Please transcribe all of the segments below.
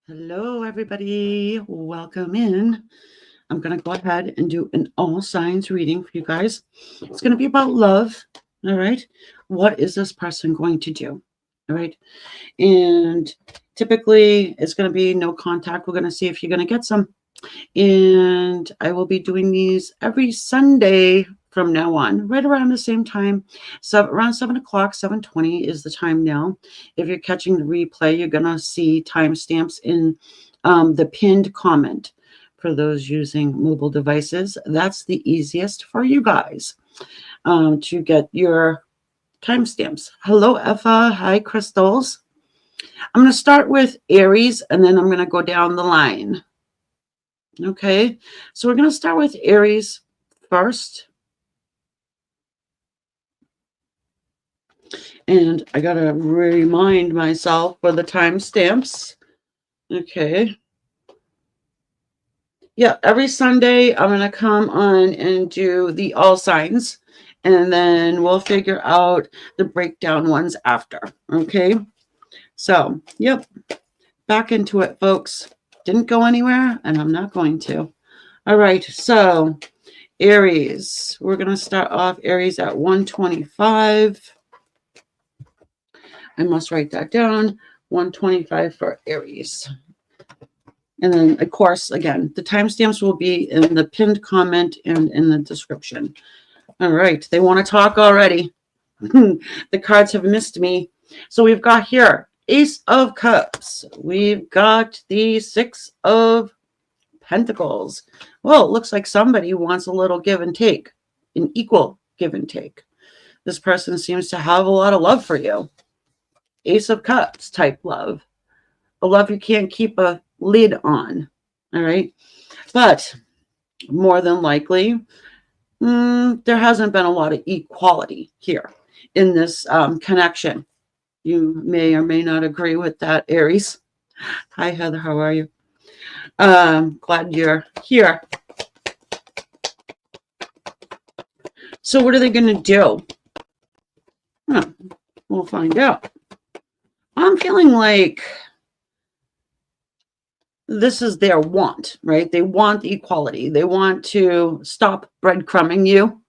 Hello, everybody. Welcome in. I'm going to go ahead and do an all signs reading for you guys. It's going to be about love. All right. What is this person going to do? All right. And typically, it's going to be no contact. We're going to see if you're going to get some. And I will be doing these every Sunday from now on, right around the same time. So around 7 o'clock, 7:20 is the time now. If you're catching the replay, you're gonna see timestamps in the pinned comment. For those using mobile devices, that's the easiest for you guys to get your timestamps. Hello, Effa. Hi, Crystals. I'm going to start with Aries, and then I'm going to go down the line. Okay, so we're going to start with Aries first. And I got to remind myself for the timestamps. Okay. Yeah, every Sunday I'm going to come on and do the all signs. And then we'll figure out the breakdown ones after. Okay. So, yep. Back into it, folks. Didn't go anywhere, and I'm not going to. All right. So, Aries. We're going to start off Aries at 125. I must write that down. 125 for Aries. And then, of course, again, the timestamps will be in the pinned comment and in the description. All right. They want to talk already. The cards have missed me. So we've got here Ace of Cups. We've got the Six of Pentacles. Well, it looks like somebody wants a little give and take, an equal give and take. This person seems to have a lot of love for you. Ace of Cups type love. A love you can't keep a lid on. All right. But more than likely, there hasn't been a lot of equality here in this connection. You may or may not agree with that, Aries. Hi, Heather. How are you? Glad you're here. So what are they going to do? We'll find out. I'm feeling like this is their want, right? They want equality. They want to stop breadcrumbing you,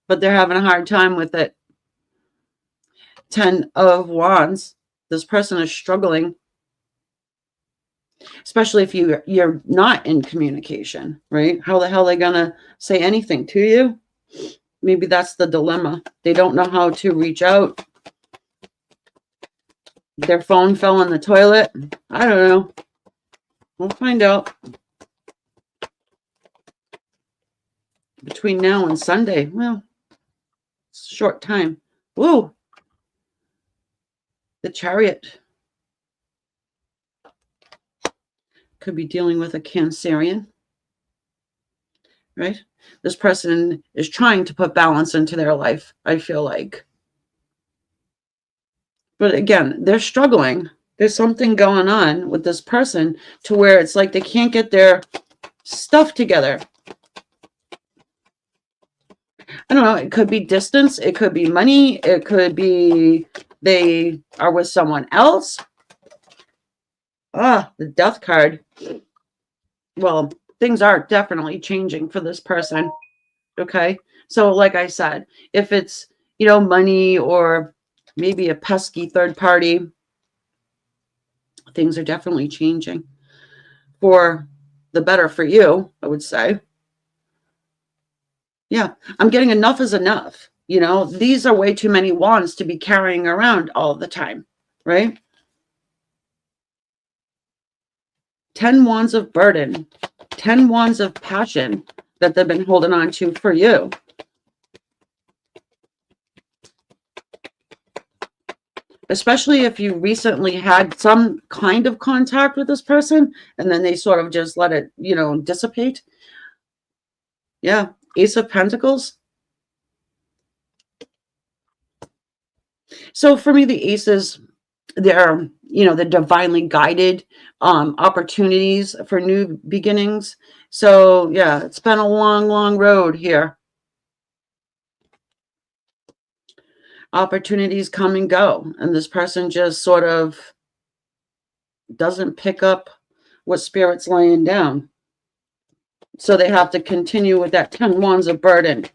but they're having a hard time with it. 10 of Wands. This person is struggling, especially if you're not in communication, right? How the hell are they gonna say anything to you? Maybe that's the dilemma. They don't know how to reach out. Their phone fell in the toilet. I don't know. We'll find out. Between now and Sunday, well, it's a short time. Whoa. The Chariot. Could be dealing with a Cancerian, right? This person is trying to put balance into their life, I feel like. But again, they're struggling. There's something going on with this person to where it's like they can't get their stuff together. I don't know. It could be distance. It could be money. It could be they are with someone else. The Death card. Well, things are definitely changing for this person. Okay. So like I said, if it's, money or maybe a pesky third party, things are definitely changing for the better for you, I would say. Yeah, I'm getting enough is enough. These are way too many wands to be carrying around all the time, right? 10 wands of burden, 10 wands of passion that they've been holding on to for you. Especially if you recently had some kind of contact with this person and then they sort of just let it, dissipate. Yeah, Ace of Pentacles. So for me, the aces, they're, the divinely guided opportunities for new beginnings. So yeah, it's been a long, long road here. Opportunities come and go, and this person just sort of doesn't pick up what Spirit's laying down. So they have to continue with that 10 wands of burden.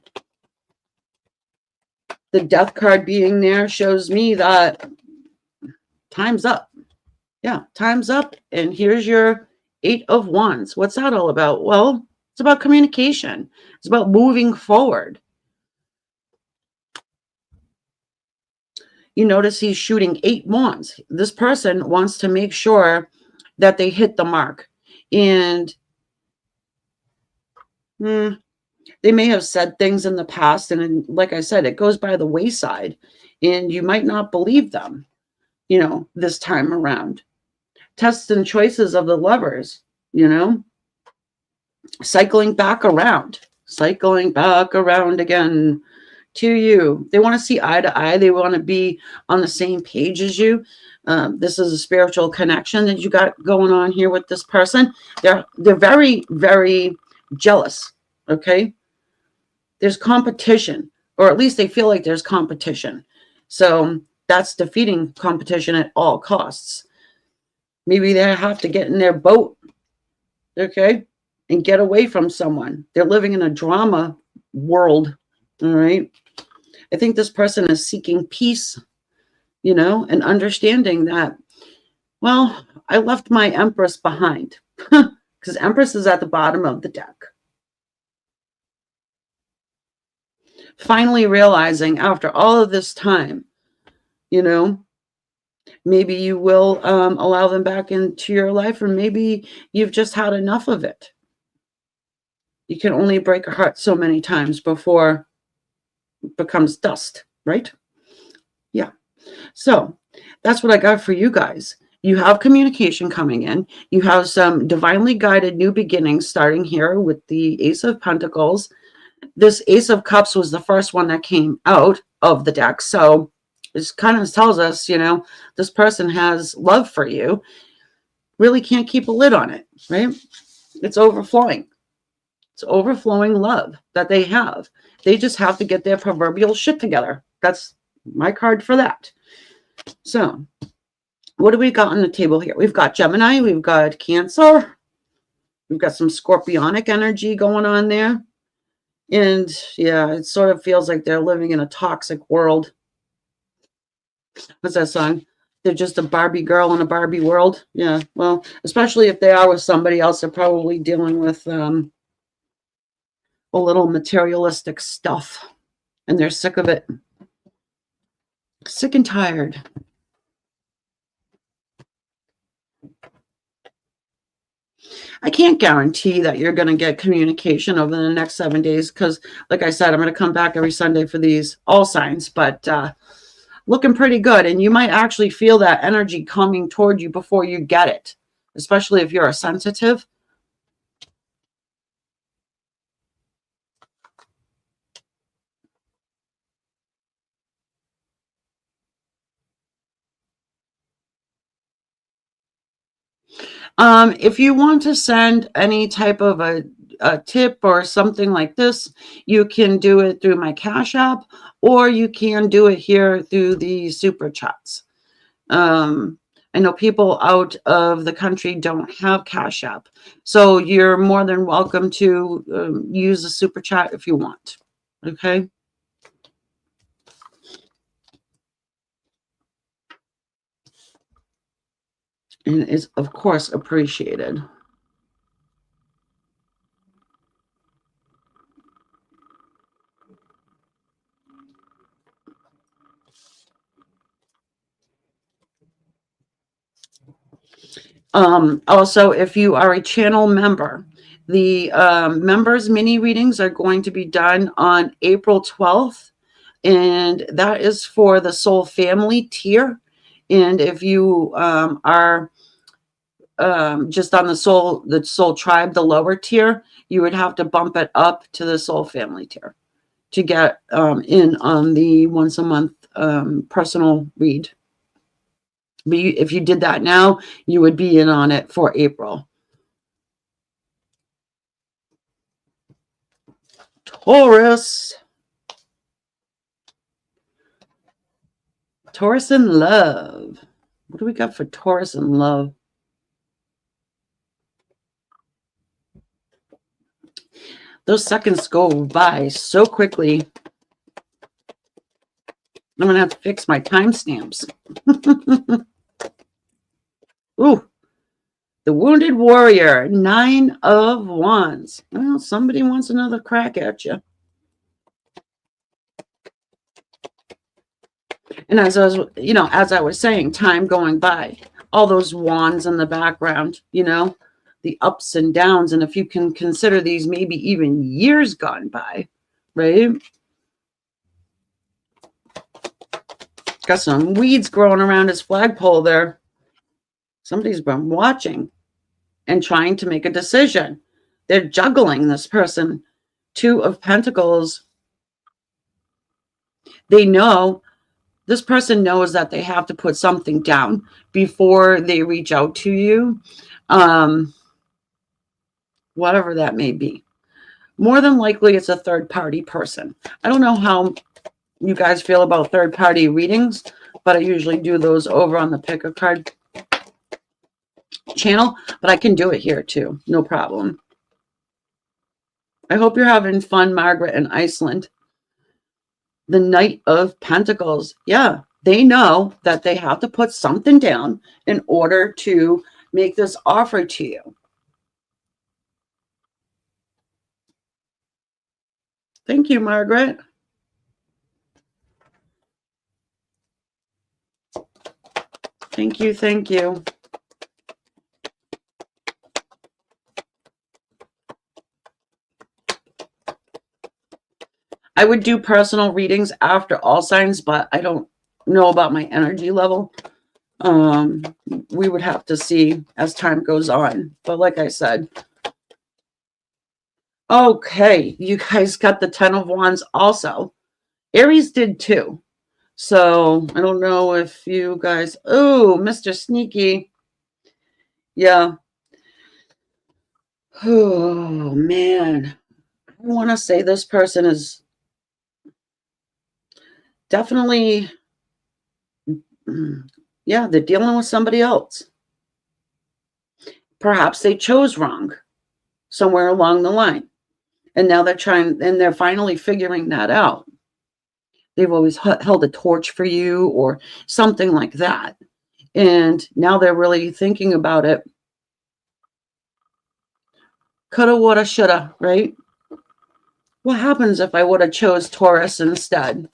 The death card being there shows me that time's up. Yeah, time's up. And here's your 8 of wands. What's that all about? Well, it's about communication. It's about moving forward. You notice he's shooting 8 wands. This person wants to make sure that they hit the mark. And they may have said things in the past, and like I said, it goes by the wayside, and you might not believe them, this time around. Tests and choices of the lovers, cycling back around again to you. They want to see eye to eye. They want to be on the same page as you. This is a spiritual connection that you got going on here with this person. They're very, very jealous. Okay. There's competition, or at least they feel like there's competition. So that's defeating competition at all costs. Maybe they have to get in their boat. Okay. And get away from someone. They're living in a drama world. All right. I think this person is seeking peace, and understanding that, well, I left my Empress behind because Empress is at the bottom of the deck. Finally realizing after all of this time, maybe you will allow them back into your life, or maybe you've just had enough of it. You can only break a heart so many times before it becomes dust, right? Yeah. So that's what I got for you guys. You have communication coming in. You have some divinely guided new beginnings starting here with the Ace of Pentacles. This Ace of Cups was the first one that came out of the deck. So this kind of tells us, this person has love for you. Really can't keep a lid on it, right? It's overflowing. It's overflowing love that they have. They just have to get their proverbial shit together. That's my card for that. So what do we got on the table here? We've got Gemini. We've got Cancer. We've got some scorpionic energy going on there. And yeah, it sort of feels like they're living in a toxic world. What's that song? They're just a Barbie girl in a Barbie world. Yeah, well, especially if they are with somebody else, they're probably dealing with a little materialistic stuff, and they're sick of it. Sick and tired. I can't guarantee that you're going to get communication over the next 7 days because, like I said, I'm going to come back every Sunday for these all signs, but looking pretty good. And you might actually feel that energy coming toward you before you get it, especially if you're a sensitive. If you want to send any type of a tip or something like this, you can do it through my Cash App, or you can do it here through the Super Chats. I know people out of the country don't have Cash App, so you're more than welcome to use a Super Chat if you want. Okay. And it's, of course, appreciated. Also, if you are a channel member, the members mini readings are going to be done on April 12th, and that is for the Soul Family tier. And if you are just on the Soul Tribe, the lower tier, you would have to bump it up to the Soul Family tier to get in on the once a month personal read. But if you did that now, you would be in on it for April. Taurus. Taurus in love. What do we got for Taurus in love? Those seconds go by so quickly. I'm going to have to fix my timestamps. Ooh, the Wounded Warrior, 9 of Wands. Well, somebody wants another crack at you. And as I was saying, time going by, all those wands in the background, the ups and downs. And if you can consider these maybe even years gone by, right? Got some weeds growing around his flagpole there. Somebody's been watching and trying to make a decision. They're juggling this person. 2 of Pentacles. They know, this person knows that they have to put something down before they reach out to you. Whatever that may be. More than likely, it's a third-party person. I don't know how you guys feel about third-party readings, but I usually do those over on the Pick a Card channel, but I can do it here too. No problem. I hope you're having fun, Margaret, in Iceland. The Knight of Pentacles. Yeah, they know that they have to put something down in order to make this offer to you. Thank you, Margaret. Thank you, thank you. I would do personal readings after all signs, but I don't know about my energy level. We would have to see as time goes on. But like I said, okay, you guys got the 10 of Wands also. Aries did too. So I don't know if you guys, oh, Mr. Sneaky. Yeah. Oh, man. I want to say this person is definitely, yeah, they're dealing with somebody else. Perhaps they chose wrong somewhere along the line. And now they're finally figuring that out. They've always held a torch for you or something like that. And now they're really thinking about it. Coulda, woulda, shoulda, right? What happens if I would have chose Taurus instead?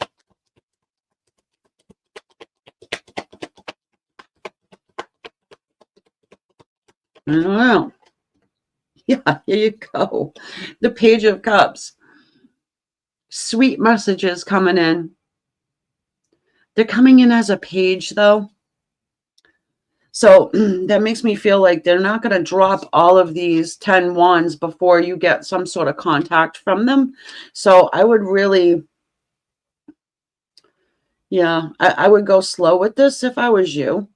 I don't know. Yeah, here you go. The Page of Cups. Sweet messages coming in. They're coming in as a page, though. So that makes me feel like they're not going to drop all of these 10 wands before you get some sort of contact from them. So I would really, yeah, I would go slow with this if I was you.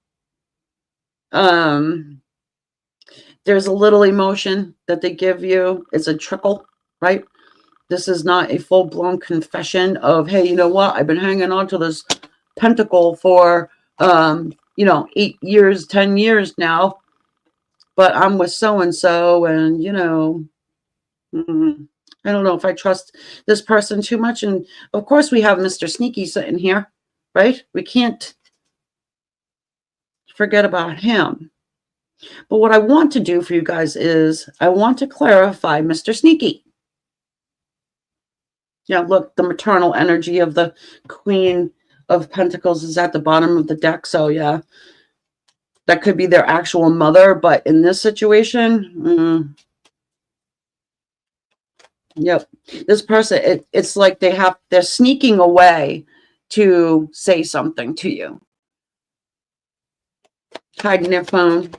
There's a little emotion that they give you. It's a trickle, right? This is not a full-blown confession of, hey, you know what? I've been hanging on to this pentacle for 8 years, 10 years now, but I'm with so-and-so, and, I don't know if I trust this person too much. And of course we have Mr. Sneaky sitting here, right? We can't forget about him. But what I want to do for you guys is I want to clarify Mr. Sneaky. Yeah, look, the maternal energy of the Queen of Pentacles is at the bottom of the deck. So yeah, that could be their actual mother, but in this situation, yep, this person, it's like they're sneaking away to say something to you. Hiding their phone.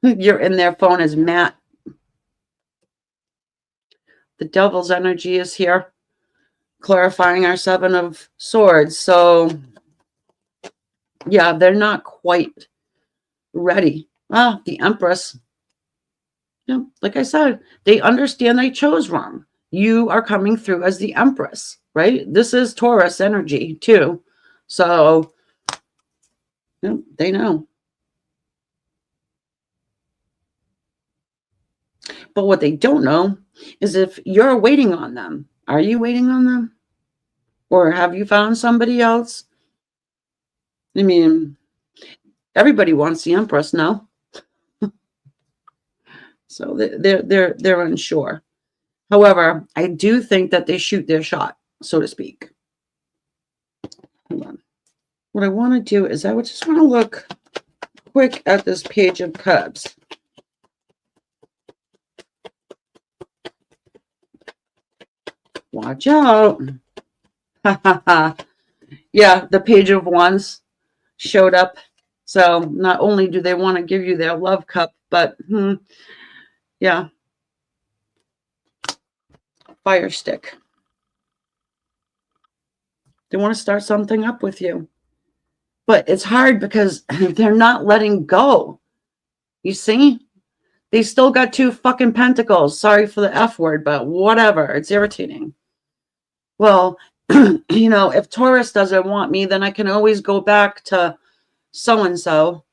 You're in their phone as Matt. The Devil's energy is here, clarifying our 7 of Swords. So yeah, they're not quite ready. The Empress. Yeah, like I said, they understand they chose wrong. You are coming through as the Empress, right? This is Taurus energy too. So they know. But what they don't know is if you're waiting on them. Are you waiting on them? Or have you found somebody else? I mean, everybody wants the Empress now. So they're unsure. However, I do think that they shoot their shot, so to speak. Hold on. What I want to do is I would just want to look quick at this Page of Cups. Watch out. Yeah, the Page of Wands showed up. So not only do they want to give you their love cup, but yeah. Fire stick. They want to start something up with you. But it's hard because they're not letting go. You see? They still got 2 fucking pentacles. Sorry for the F word, but whatever. It's irritating. Well, you know, if Taurus doesn't want me, then I can always go back to so-and-so.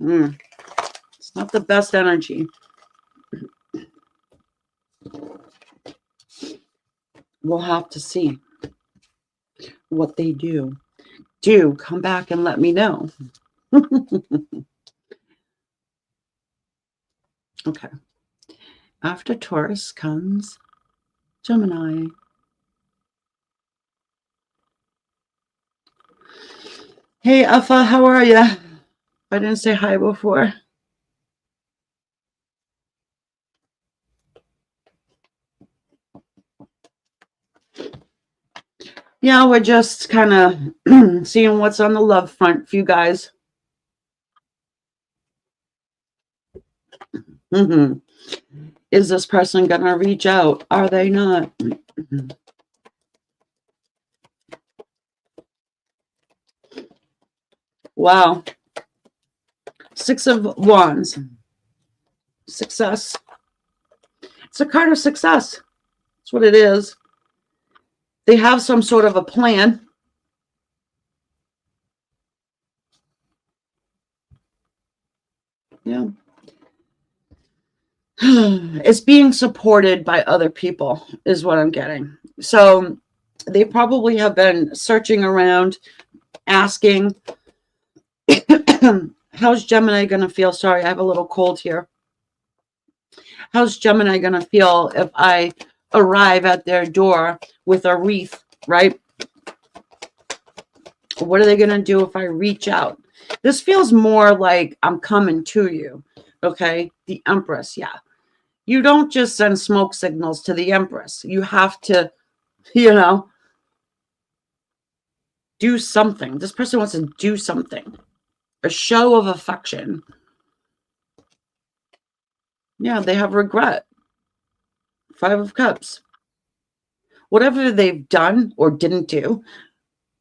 It's not the best energy. We'll have to see what they do. Come back and let me know. Okay. After Taurus comes Gemini. Hey, Alpha, how are you? I didn't say hi before. Yeah, we're just kind of seeing what's on the love front for you guys. Is this person going to reach out? Are they not? Wow. 6 of Wands. Success. It's a card of success. That's what it is. They have some sort of a plan. Yeah. It's being supported by other people is what I'm getting. So they probably have been searching around, asking, how's Gemini going to feel? Sorry, I have a little cold here. How's Gemini going to feel if I arrive at their door with a wreath, right? What are they going to do if I reach out? This feels more like I'm coming to you, okay? The Empress, yeah. You don't just send smoke signals to the Empress. You have to, you know, do something. This person wants to do something. A show of affection. Yeah, they have regret. 5 of Cups. Whatever they've done or didn't do,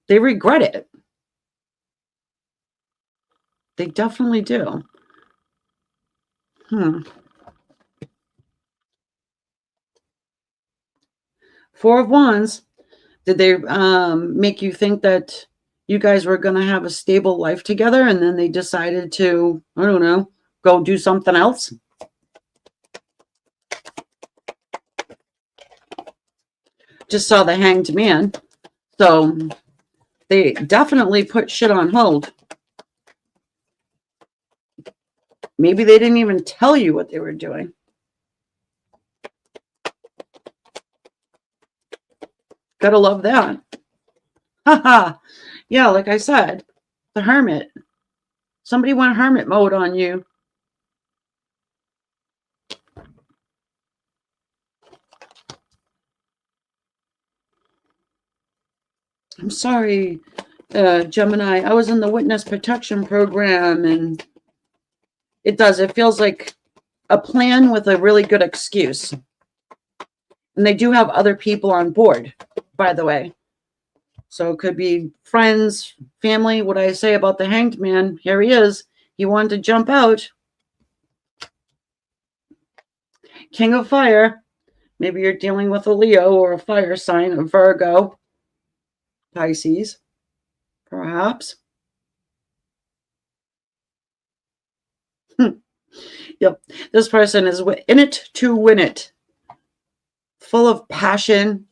they regret it. They definitely do. 4 of Wands. Did they make you think that you guys were going to have a stable life together and then they decided to, I don't know, go do something else? Just saw the Hanged Man. So they definitely put shit on hold. Maybe they didn't even tell you what they were doing. Gotta love that. Haha. Yeah, like I said, the Hermit. Somebody went hermit mode on you. I'm sorry, Gemini. I was in the witness protection program, and it feels like a plan with a really good excuse. And they do have other people on board, by the way. So it could be friends, family. What I say about the Hanged Man, here he is. He wanted to jump out. King of Fire. Maybe you're dealing with a Leo or a fire sign, a Virgo, Pisces, perhaps. Yep. This person is in it to win it. Full of passion.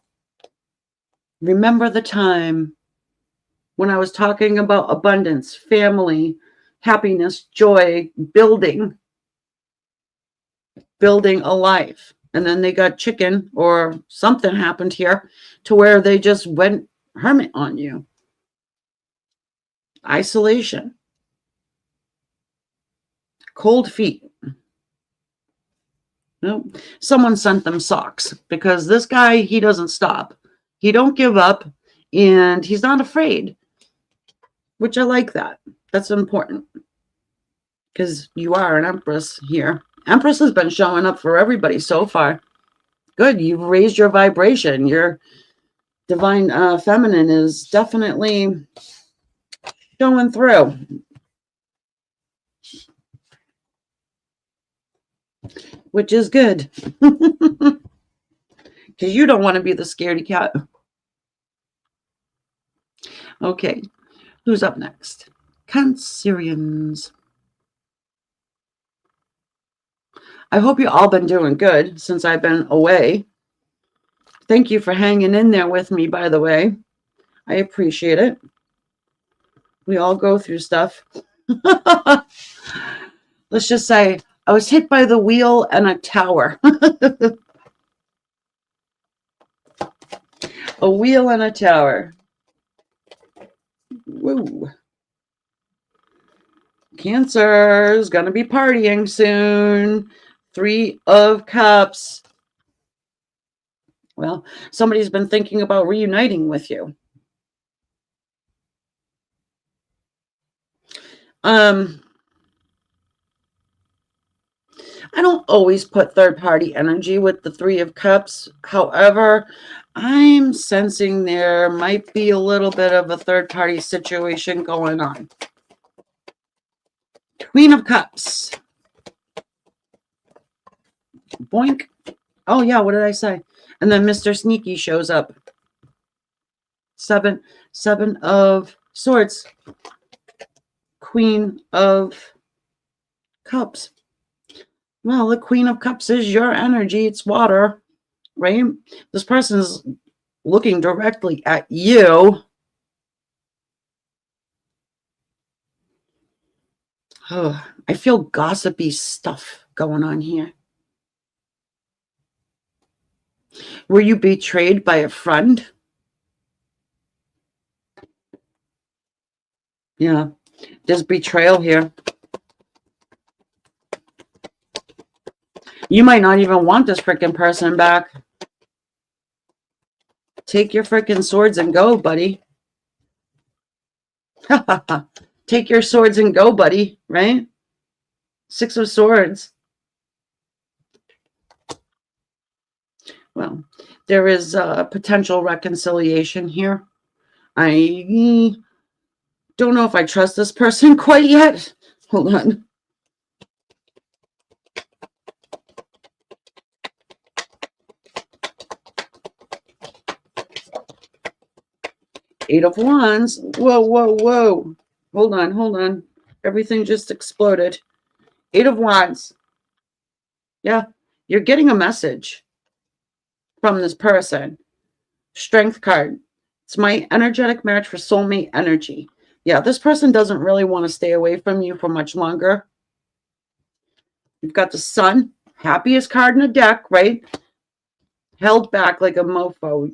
Remember the time when I was talking about abundance, family, happiness, joy, building a life. And then they got chicken or something happened here to where they just went hermit on you. Isolation. Cold feet. No, someone sent them socks because this guy, he doesn't stop. He don't give up and he's not afraid, which I like that. That's important because you are an Empress here. Empress has been showing up for everybody so far. Good. You've raised your vibration. Your divine feminine is definitely showing through. Which is good. Because you don't want to be the scaredy cat. Okay. Who's up next? Cancerians. I hope you all been doing good since I've been away. Thank you for hanging in there with me, by the way. I appreciate it. We all go through stuff. Let's just say I was hit by the wheel and a tower. A wheel and a tower. Woo. Cancer's gonna be partying soon. 3 of Cups. Well, somebody's been thinking about reuniting with you. I don't always put third-party energy with the 3 of Cups. However, I'm sensing there might be a little bit of a third-party situation going on. Queen of Cups. Boink. Oh, yeah, what did I say? And then Mr. Sneaky shows up. 7 of Swords. Queen of Cups. Well, the Queen of Cups is your energy. It's water, right? This person is looking directly at you. Oh, I feel gossipy stuff going on here. Were you betrayed by a friend? Yeah, there's betrayal here. You might not even want this freaking person back. Take your freaking swords and go, buddy. Take your swords and go, buddy, right? 6 of Swords. Well, there is a potential reconciliation here. I don't know if I trust this person quite yet. Hold on. Eight of Wands. Whoa, whoa, whoa. Hold on, hold on. Everything just exploded. 8 of Wands. Yeah, you're getting a message from this person. Strength card. It's my energetic match for soulmate energy. Yeah, this person doesn't really want to stay away from you for much longer. You've got the Sun. Happiest card in the deck, right? Held back like a mofo.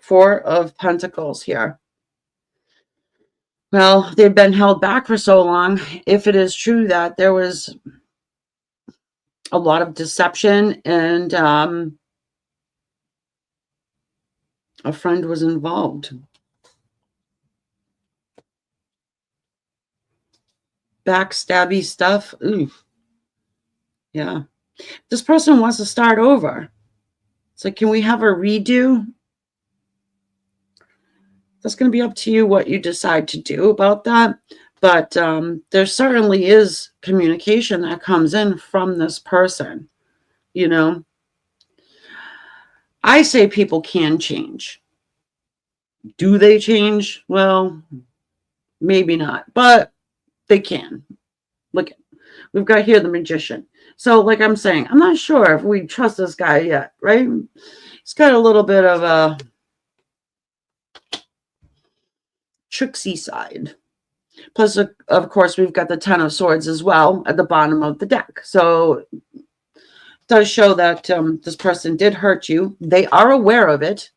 4 of Pentacles here. Well, they've been held back for so long. If it is true that there was a lot of deception and a friend was involved. Backstabby stuff. Ooh. Yeah. This person wants to start over. It's like, can we have a redo? That's going to be up to you what you decide to do about that. But there certainly is communication that comes in from this person. You know, I say people can change. Do they change? Well, maybe not, but they can. Look, We've got here the Magician. So like I'm saying, I'm not sure if we trust this guy yet, right? He's got a little bit of a tricksy side. Plus, of course, we've got the Ten of Swords as well at the bottom of the deck. So it does show that this person did hurt you. They are aware of it.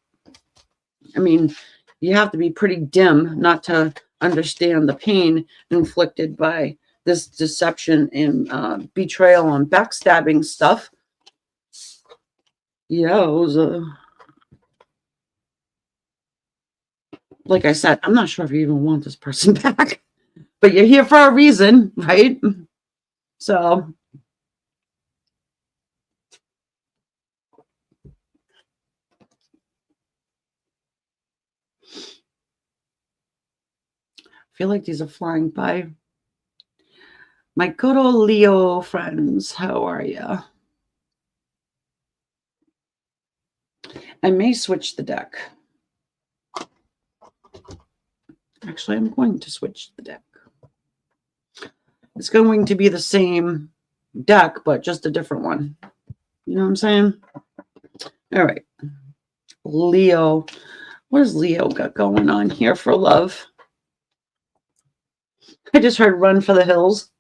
I mean, you have to be pretty dim not to understand the pain inflicted by this deception and betrayal and backstabbing stuff. Yeah, it was like I said, I'm not sure if you even want this person back, but you're here for a reason, right? So I feel like these are flying by. My good old Leo friends, how are you? I may switch the deck. Actually, I'm going to switch the deck. It's going to be the same deck, but just a different one. You know what I'm saying? All right. Leo. What has Leo got going on here for love? I just heard Run for the Hills.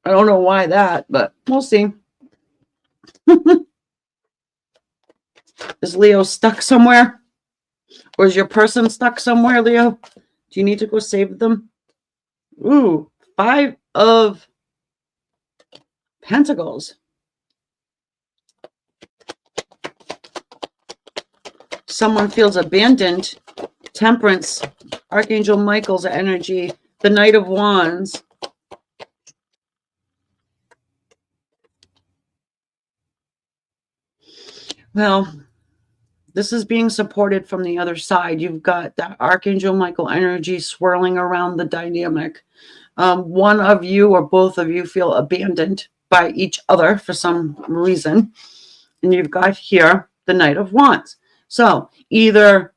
I don't know why that, but we'll see. Is Leo stuck somewhere? Or is your person stuck somewhere, Leo? Do you need to go save them? Ooh, 5 of Pentacles. Someone feels abandoned. Temperance. Archangel Michael's energy. The Knight of Wands. Well, this is being supported from the other side. You've got that Archangel Michael energy swirling around the dynamic. One of you or both of you feel abandoned by each other for some reason. And you've got here the Knight of Wands. So either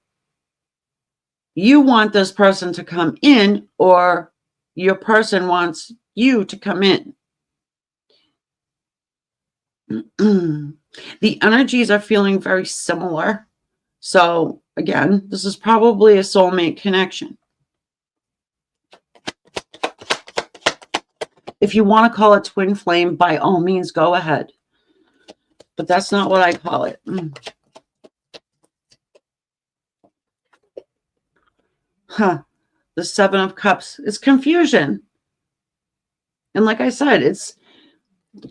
you want this person to come in or your person wants you to come in. The energies are feeling very similar. So again, this is probably a soulmate connection. If you want to call it twin flame, by all means, go ahead. But that's not what I call it. The Seven of Cups. It's confusion. And like I said, it's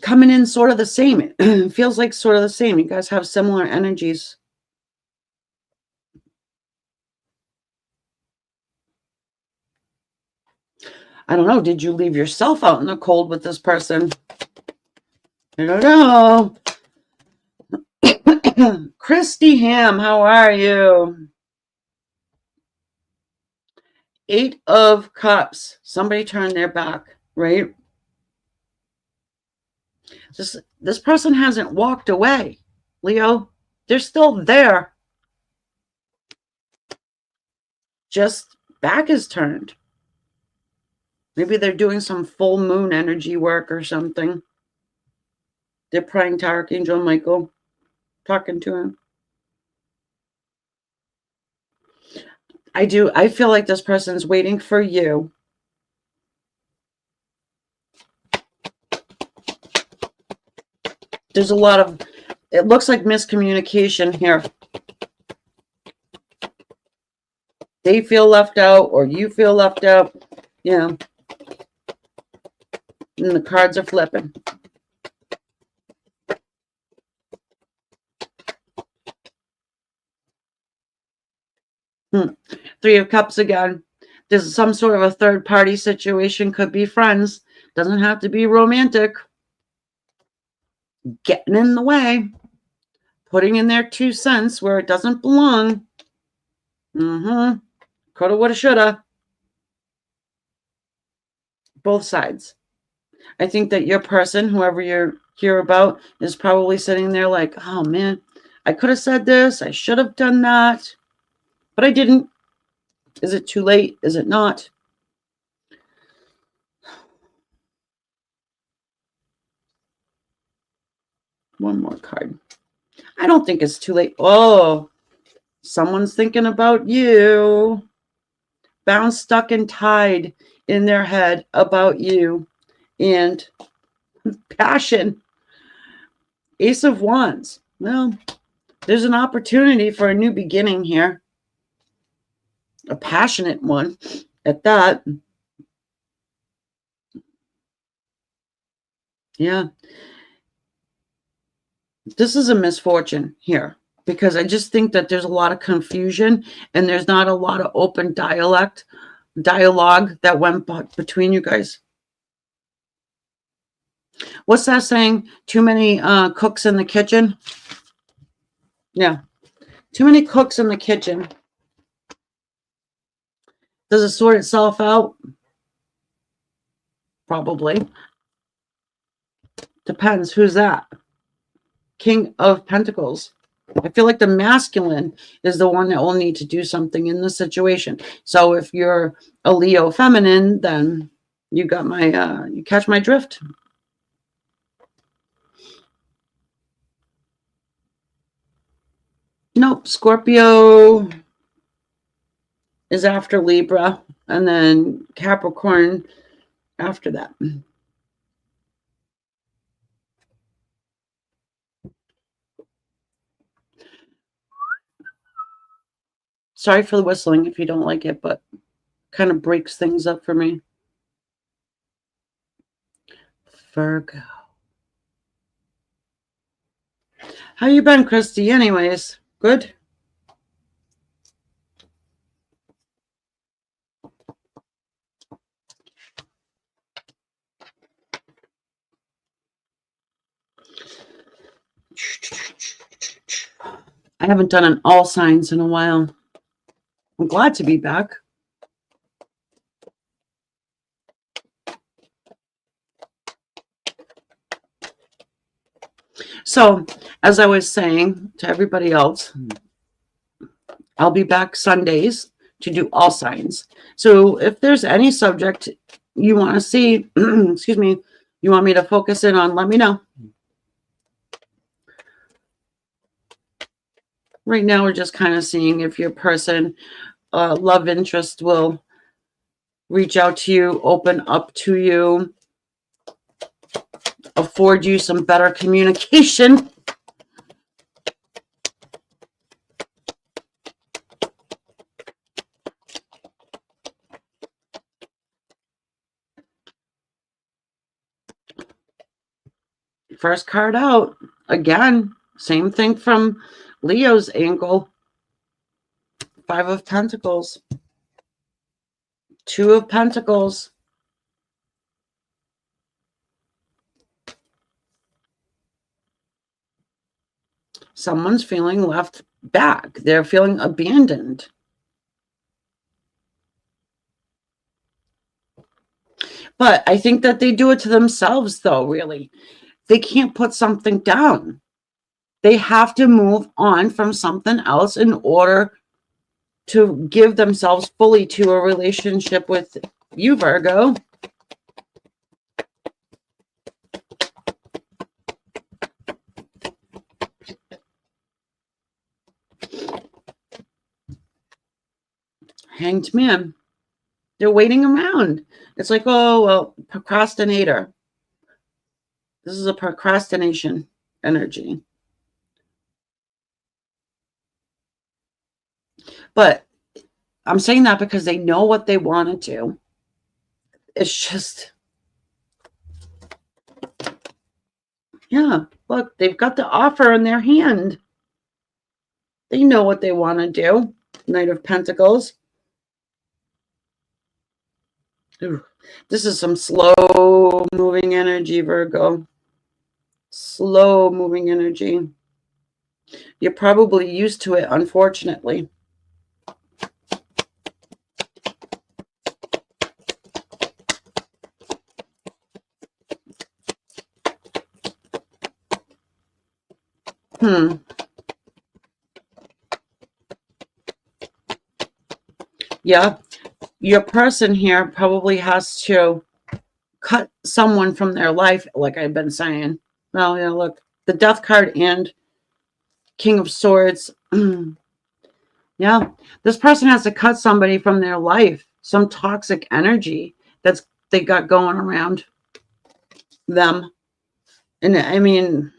coming in sort of the same. It feels like sort of the same. You guys have similar energies. I don't know. Did you leave yourself out in the cold with this person? I don't know. Christy Ham, how are you? 8 of Cups. Somebody turned their back, right? This person hasn't walked away, Leo. They're still there. Just back is turned. Maybe they're doing some full moon energy work or something. They're praying to Archangel Michael, talking to him. I feel like this person's waiting for you. There's a lot of, it looks like miscommunication here. They feel left out or you feel left out. Yeah. And the cards are flipping. Three of Cups again. There's some sort of a third party situation. Could be friends. Doesn't have to be romantic. Getting in the way. Putting in their 2 cents where it doesn't belong. Coulda, woulda, shoulda. Both sides. I think that your person, whoever you're here about, is probably sitting there like, oh man, I could have said this. I should have done that. But I didn't. Is it too late? Is it not? One more card. I don't think it's too late. Oh, someone's thinking about you. Bound, stuck, and tied in their head about you. And passion. Ace of Wands. Well, there's an opportunity for a new beginning here. A passionate one at that. Yeah. This is a misfortune here because I just think that there's a lot of confusion and there's not a lot of open dialogue that went between you guys. What's that saying? Too many cooks in the kitchen? Yeah. Too many cooks in the kitchen. Does it sort itself out? Probably. Depends. Who's that? King of Pentacles. I feel like the masculine is the one that will need to do something in this situation. So if you're a Leo feminine, then you got my, you catch my drift. Nope. Scorpio is after Libra and then Capricorn after that. Sorry for the whistling if you don't like it, but kind of breaks things up for me. Virgo. How you been, Christy? Anyways, good? I haven't done an all signs in a while. I'm glad to be back. So, as I was saying to everybody else, I'll be back Sundays to do all signs. So if there's any subject you want to see, excuse me, you want me to focus in on, let me know. Right now, we're just kind of seeing if your person, love interest, will reach out to you, open up to you, afford you some better communication. First card out. Again, same thing from Leo's angle. 5 of Pentacles. 2 of Pentacles. Someone's feeling left back. They're feeling abandoned. But I think that they do it to themselves, though, really. They can't put something down. They have to move on from something else in order to give themselves fully to a relationship with you, Virgo. Hanged Man. They're waiting around. It's like, oh, well, procrastinator. This is a procrastination energy. But I'm saying that because they know what they want to do. It's just, yeah, look, they've got the offer in their hand. They know what they want to do. Knight of Pentacles. Ooh, this is some slow moving energy, Virgo. Slow moving energy. You're probably used to it, unfortunately. Yeah, your person here probably has to cut someone from their life, like I've been saying. Well, yeah, look, the Death card and King of Swords. Yeah, this person has to cut somebody from their life, some toxic energy that's they got going around them. And I mean,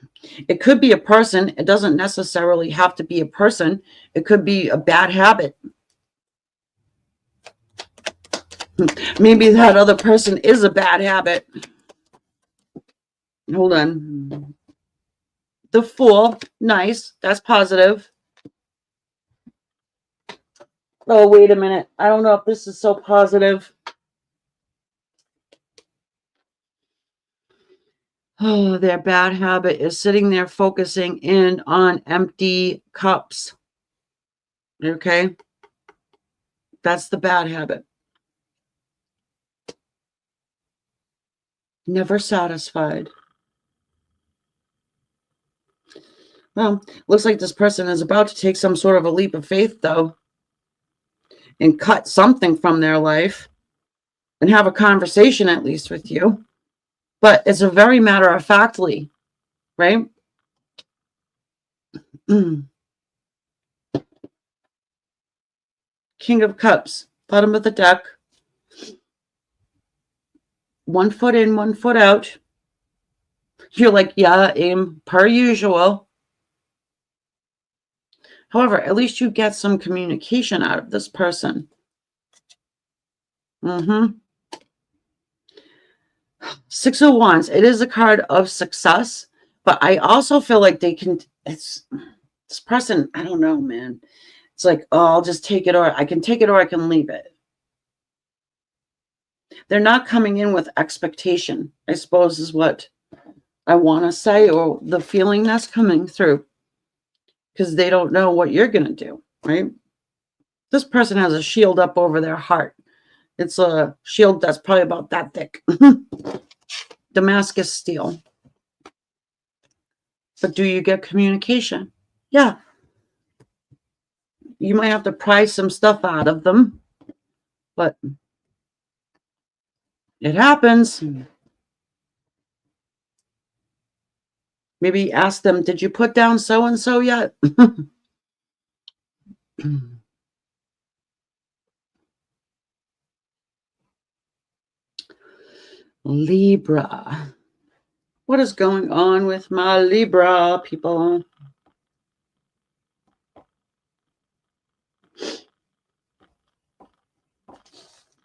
it could be a person. It doesn't necessarily have to be a person. It could be a bad habit. Maybe that other person is a bad habit. Hold on. The Fool. Nice. That's positive. Oh, wait a minute. I don't know if this is so positive. Oh, their bad habit is sitting there focusing in on empty cups. Okay? That's the bad habit. Never satisfied. Well, looks like this person is about to take some sort of a leap of faith, though, and cut something from their life and have a conversation at least with you. But it's a very matter-of-factly, right? King of Cups, bottom of the deck. 1 foot in, 1 foot out. You're like, yeah, aim per usual. However, at least you get some communication out of this person. Six of Wands. It is a card of success, but I also feel like they can, it's this person, I don't know, man. It's like, oh, I'll just take it, or I can take it or I can leave it. They're not coming in with expectation, I suppose is what I want to say, or the feeling that's coming through, because they don't know what you're going to do, right? This person has a shield up over their heart. It's a shield that's probably about that thick. Damascus steel. But do you get communication? Yeah. You might have to pry some stuff out of them, but it happens. Maybe ask them, did you put down so-and-so yet? Libra. What is going on with my Libra people?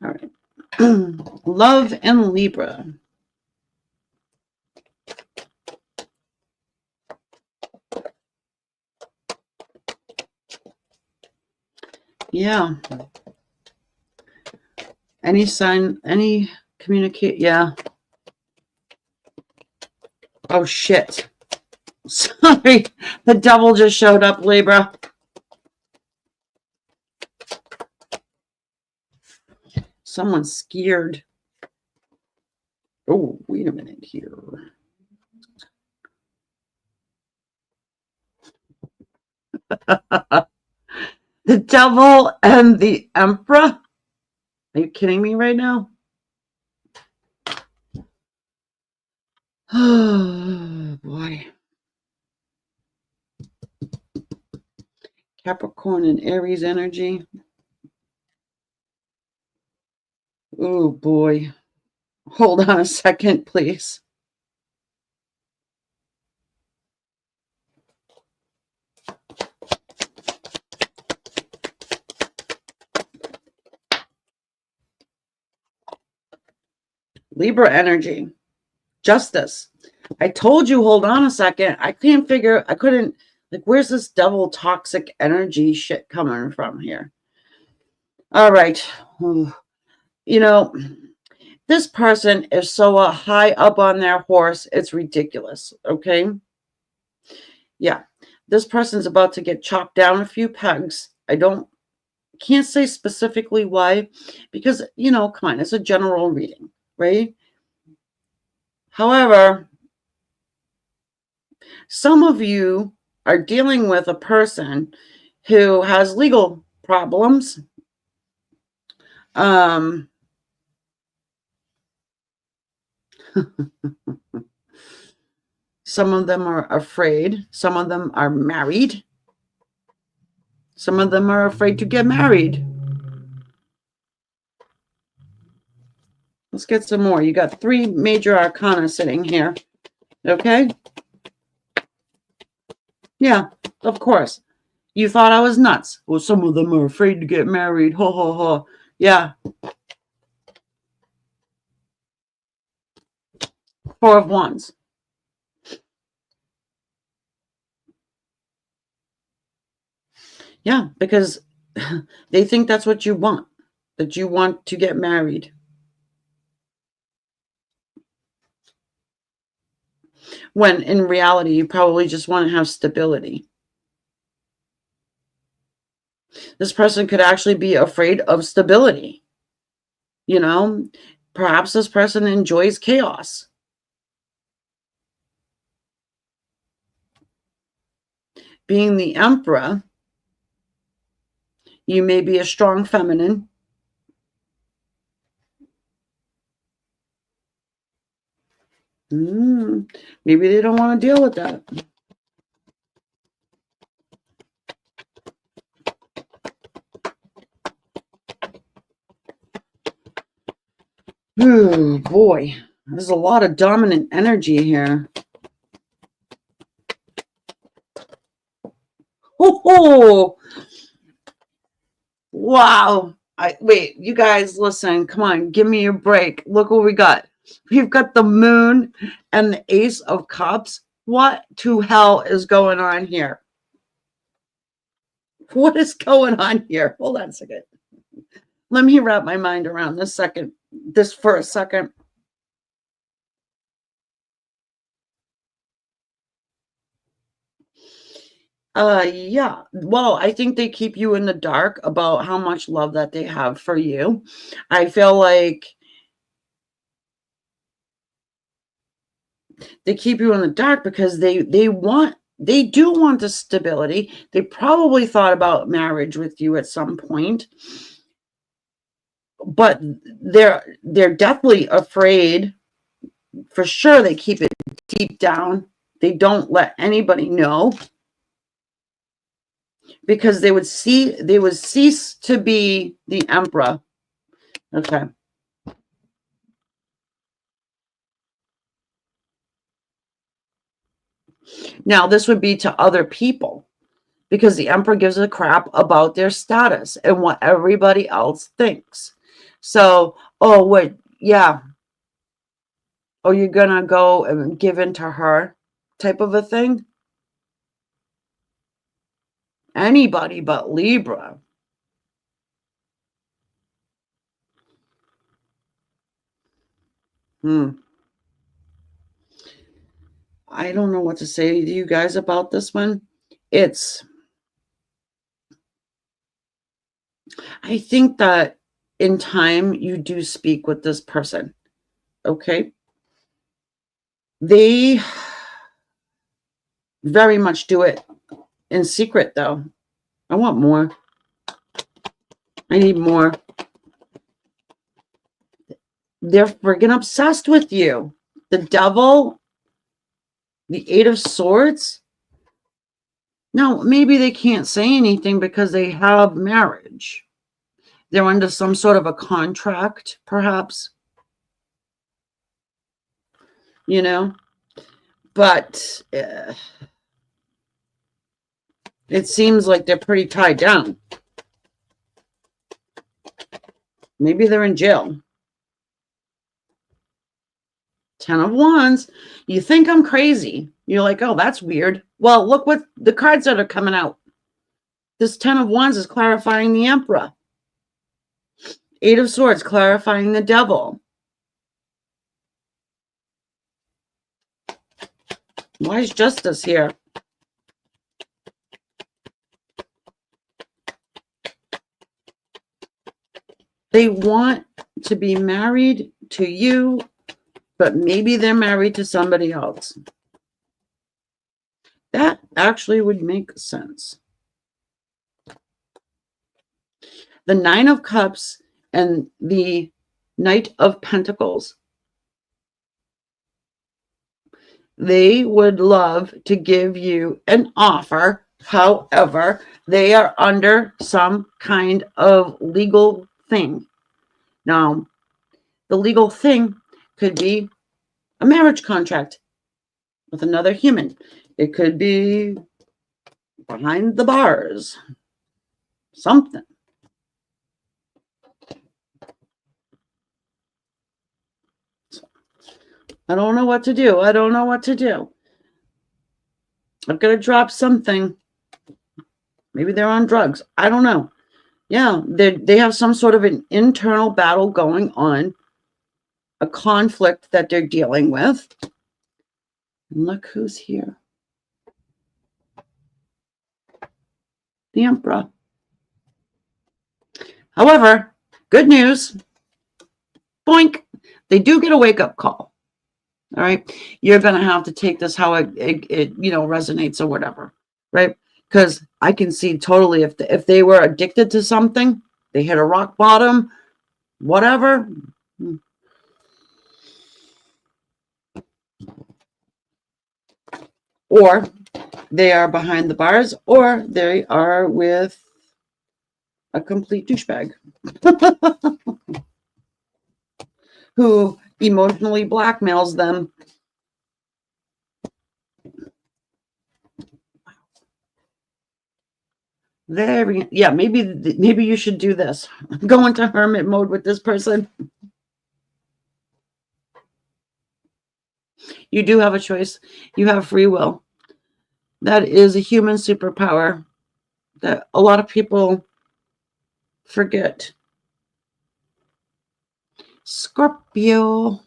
All right. Love and Libra. Yeah. Any sign, any communicate? Yeah. Oh, shit. Sorry. The devil just showed up, Libra. Someone's scared. Oh, wait a minute here. The devil and the emperor? Are you kidding me right now? Oh, boy. Capricorn and Aries energy. Oh, boy. Hold on a second, please. Libra energy. Justice. I told you, hold on a second. I couldn't, like, where's this devil toxic energy shit coming from here? All right. You know, this person is so high up on their horse, it's ridiculous, okay? Yeah. This person's about to get chopped down a few pegs. Can't say specifically why, because, you know, come on, it's a general reading, right? However, some of you are dealing with a person who has legal problems. Some of them are afraid. Some of them are married. Some of them are afraid to get married. Let's get some more. You got 3 major arcana sitting here. Okay? Yeah, of course. You thought I was nuts. Well, some of them are afraid to get married. Ho, ho, ho. Yeah. 4 of Wands. Yeah, because they think that's what you want, that you want to get married. When in reality, you probably just want to have stability. This person could actually be afraid of stability. You know, perhaps this person enjoys chaos. Being the Emperor, you may be a strong feminine. Maybe they don't want to deal with that. Oh boy, there's a lot of dominant energy here. Oh, wow. Wait, you guys, listen, come on, give me a break. Look what we got. We've got the Moon and the Ace of Cups. What to hell is going on here? What is going on here? Hold on a second. Let me wrap my mind around this for a second. Yeah. Well, I think they keep you in the dark about how much love that they have for you. I feel like they keep you in the dark because they do want the stability. They probably thought about marriage with you at some point. But they're definitely afraid. For sure, they keep it deep down. They don't let anybody know, because they would cease to be the Emperor. Okay. Now, this would be to other people, because the Emperor gives a crap about their status and what everybody else thinks. So, oh, what? Yeah. Oh, you're gonna go and give in to her, type of a thing? Anybody but Libra. I don't know what to say to you guys about this one. I think that in time you do speak with this person. Okay. They very much do it in secret, though. I want more. I need more. They're friggin' obsessed with you. The Devil, the 8 of Swords. Now, maybe they can't say anything because they have marriage. They're under some sort of a contract, perhaps. You know? But it seems like they're pretty tied down. Maybe they're in jail. 10 of Wands. You think I'm crazy. You're like, oh, that's weird. Well, look what the cards that are coming out. This 10 of Wands is clarifying the Emperor. 8 of Swords clarifying the Devil. Why is Justice here? They want to be married to you, but maybe they're married to somebody else. That actually would make sense. The 9 of Cups and the Knight of Pentacles. They would love to give you an offer. However, they are under some kind of legal thing. Now, the legal thing could be a marriage contract with another human. It could be behind the bars. Something. I don't know what to do. I don't know what to do. I'm going to drop something. Maybe they're on drugs. I don't know. Yeah, they have some sort of an internal battle going on, a conflict that they're dealing with. And look who's here. The Emperor. However, good news. Boink. They do get a wake-up call. All right. You're going to have to take this how it resonates or whatever. Right. Because I can see totally if they were addicted to something, they hit a rock bottom, whatever. Or they are behind the bars, or they are with a complete douchebag who emotionally blackmails them. Maybe you should do this. Go into hermit mode with this person. You do have a choice. You have free will. That is a human superpower that a lot of people forget. Scorpio.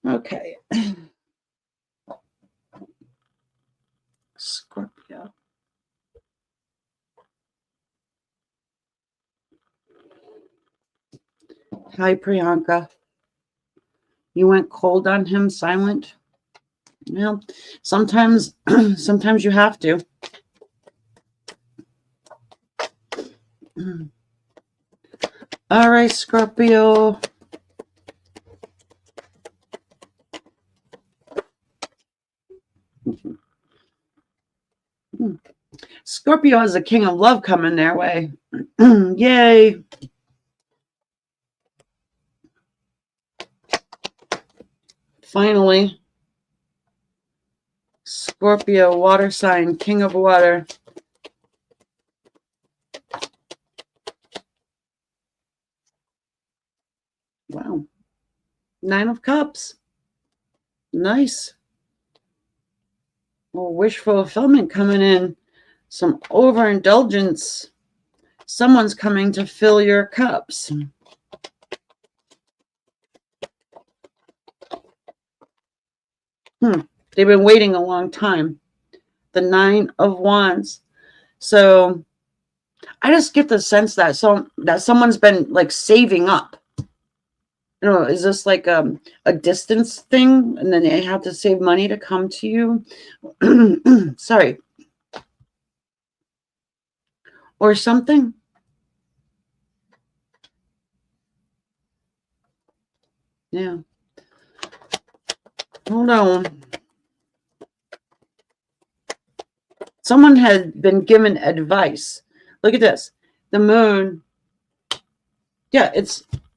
Okay. Scorpio. Hi, Priyanka. You went cold on him, silent? Well, sometimes you have to. All right, Scorpio. Scorpio has a king of love coming their way. Yay. Finally, Scorpio, water sign, king of water. Wow. 9 of Cups. Nice. Well, wish fulfillment coming in. Some overindulgence. Someone's coming to fill your cups. They've been waiting a long time. The 9 of Wands. So I just get the sense that someone's been like saving up. You know, is this like a distance thing, and then they have to save money to come to you? Sorry. Or something. Yeah. Hold on. Someone had been given advice. Look at this. The moon. Yeah,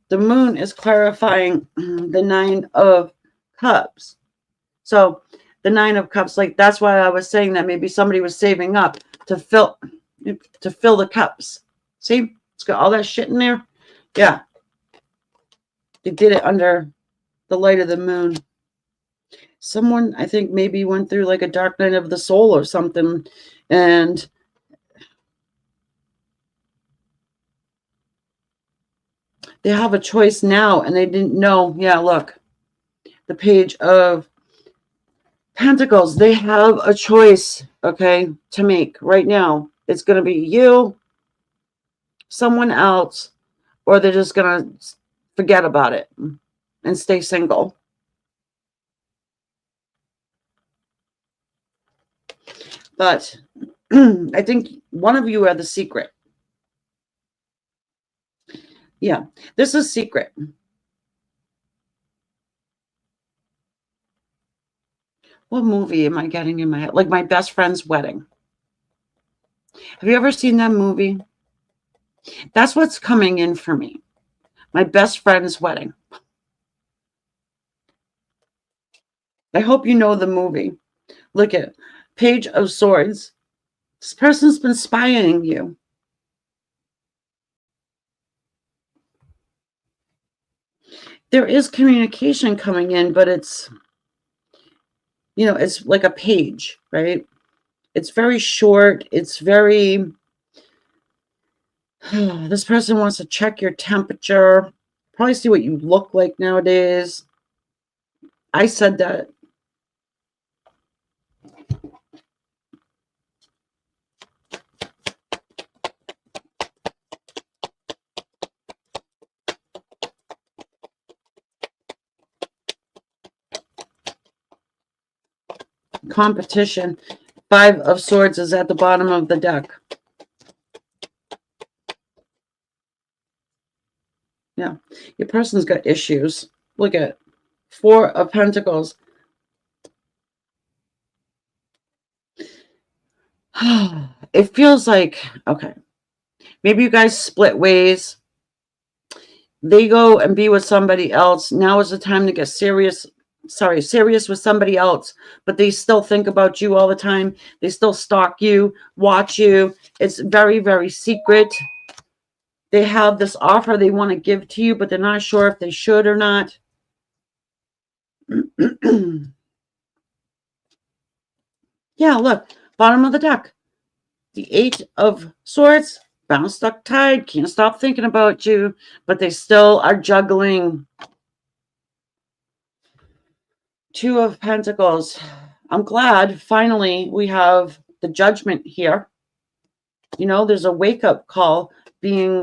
the moon is clarifying the 9 of Cups. So the 9 of Cups, like that's why I was saying that maybe somebody was saving up to fill the cups. See, it's got all that shit in there. Yeah. They did it under the light of the moon. Someone, I think, maybe went through like a dark night of the soul or something, and they have a choice now, and they didn't know. Yeah, look, the Page of Pentacles. They have a choice, okay, to make right now. It's going to be you, someone else, or they're just going to forget about it and stay single. But I think one of you are the secret. Yeah, this is secret. What movie am I getting in my head? Like My Best Friend's Wedding. Have you ever seen that movie? That's what's coming in for me. My Best Friend's Wedding. I hope you know the movie. Look at Page of Swords. This person's been spying you. There is communication coming in, but it's, it's like a page, right? It's very short. It's very, this person wants to check your temperature, probably see what you look like nowadays. I said that. Competition. 5 of Swords is at the bottom of the deck. Yeah, your person's got issues. Look at 4 of Pentacles. It feels like, okay, maybe you guys split ways. They go and be with somebody else. Now is the time to get serious with somebody else, but they still think about you all the time. They still stalk you, watch you. It's very, very secret. They have this offer they want to give to you, but they're not sure if they should or not. Yeah, look, bottom of the deck. The 8 of Swords, bound, stuck, tied, can't stop thinking about you, but they still are juggling. 2 of Pentacles. I'm glad finally we have the Judgment here. There's a wake-up call being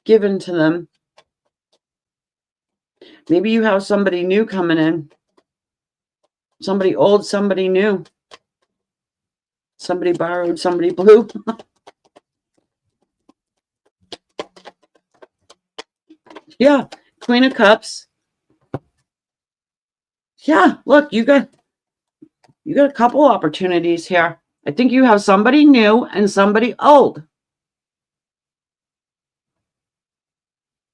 given to them. Maybe you have somebody new coming in. Somebody old, somebody new. Somebody borrowed, somebody blue. Yeah, Queen of Cups. Yeah, look, you got a couple opportunities here. I think you have somebody new and somebody old.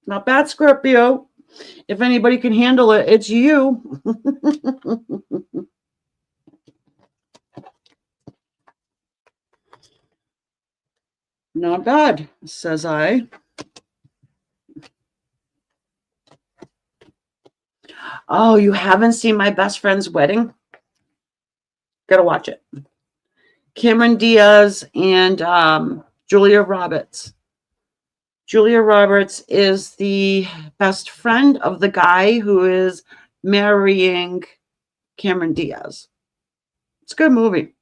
Not bad, Scorpio. If anybody can handle it, it's you. Not bad, says I. Oh, you haven't seen My Best Friend's Wedding? Gotta watch it. Cameron Diaz and Julia Roberts. Julia Roberts is the best friend of the guy who is marrying Cameron Diaz. It's a good movie.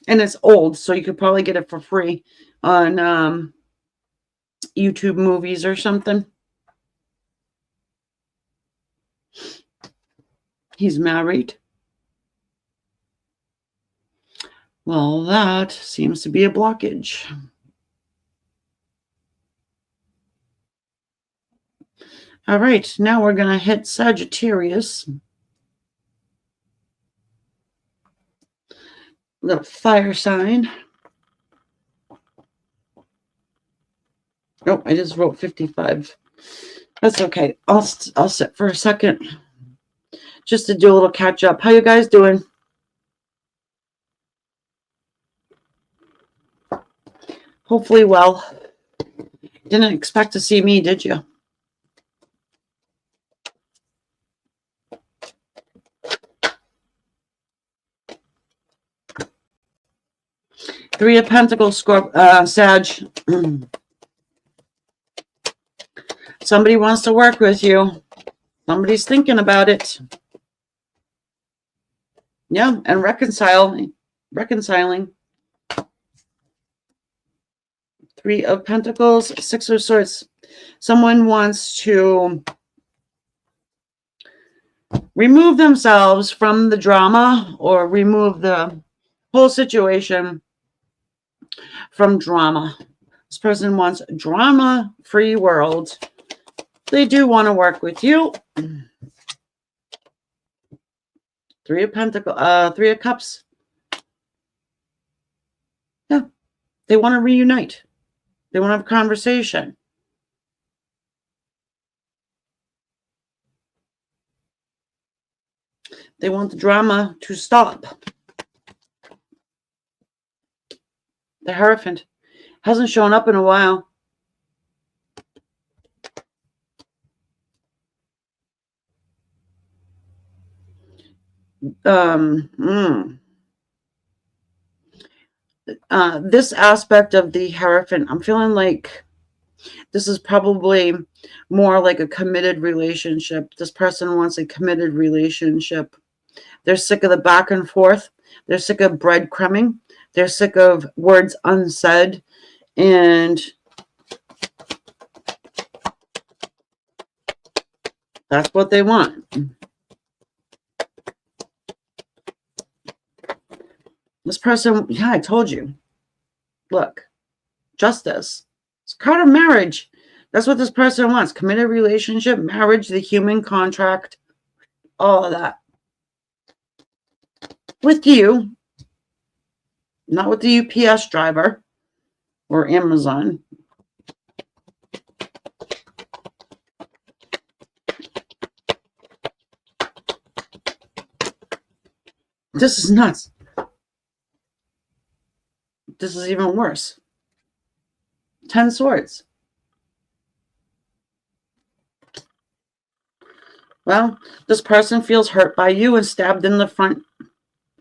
And it's old, so you could probably get it for free on YouTube Movies or something. He's married. Well, that seems to be a blockage. All right, now we're going to hit Sagittarius. Little fire sign. Oh, I just wrote 55. That's okay. I'll sit for a second just to do a little catch up. How you guys doing? Hopefully well. Didn't expect to see me, did you? Three of Pentacles, Sag. Somebody wants to work with you. Somebody's thinking about it. Yeah, and reconciling. 3 of Pentacles, 6 of Swords. Someone wants to remove themselves from the drama or remove the whole situation from drama. This person wants a drama-free world. They do want to work with you. Three of Cups. Yeah, they want to reunite. They want to have a conversation. They want the drama to stop. The Hierophant hasn't shown up in a while. This aspect of the Hierophant, I'm feeling like this is probably more like a committed relationship. This person wants a committed relationship. They're sick of the back and forth. They're sick of breadcrumbing. They're sick of words unsaid. And that's what they want. This person, yeah, I told you. Look, justice. It's a card of marriage. That's what this person wants. Committed relationship, marriage, the human contract, all of that. With you, not with the UPS driver or Amazon. This is nuts. This is even worse. 10 swords. Well, this person feels hurt by you and stabbed in the front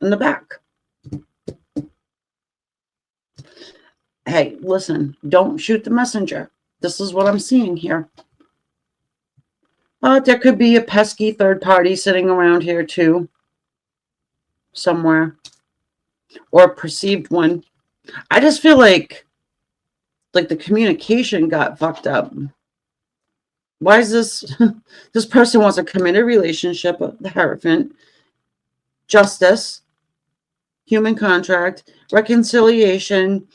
and the back. Hey, listen, don't shoot the messenger. This is what I'm seeing here. But there could be a pesky third party sitting around here too. Somewhere. Or a perceived one. I just feel like the communication got fucked up. Why is this? This person wants a committed relationship, the Hierophant, justice, human contract, reconciliation,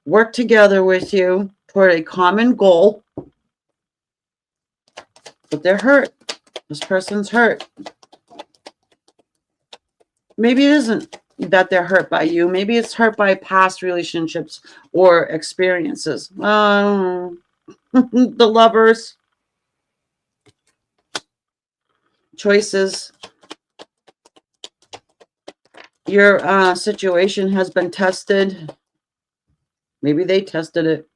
work together with you toward a common goal. But they're hurt. This person's hurt. Maybe it isn't that they're hurt by you. Maybe it's hurt by past relationships or experiences. The Lovers. Choices. Your situation has been tested. Maybe they tested it.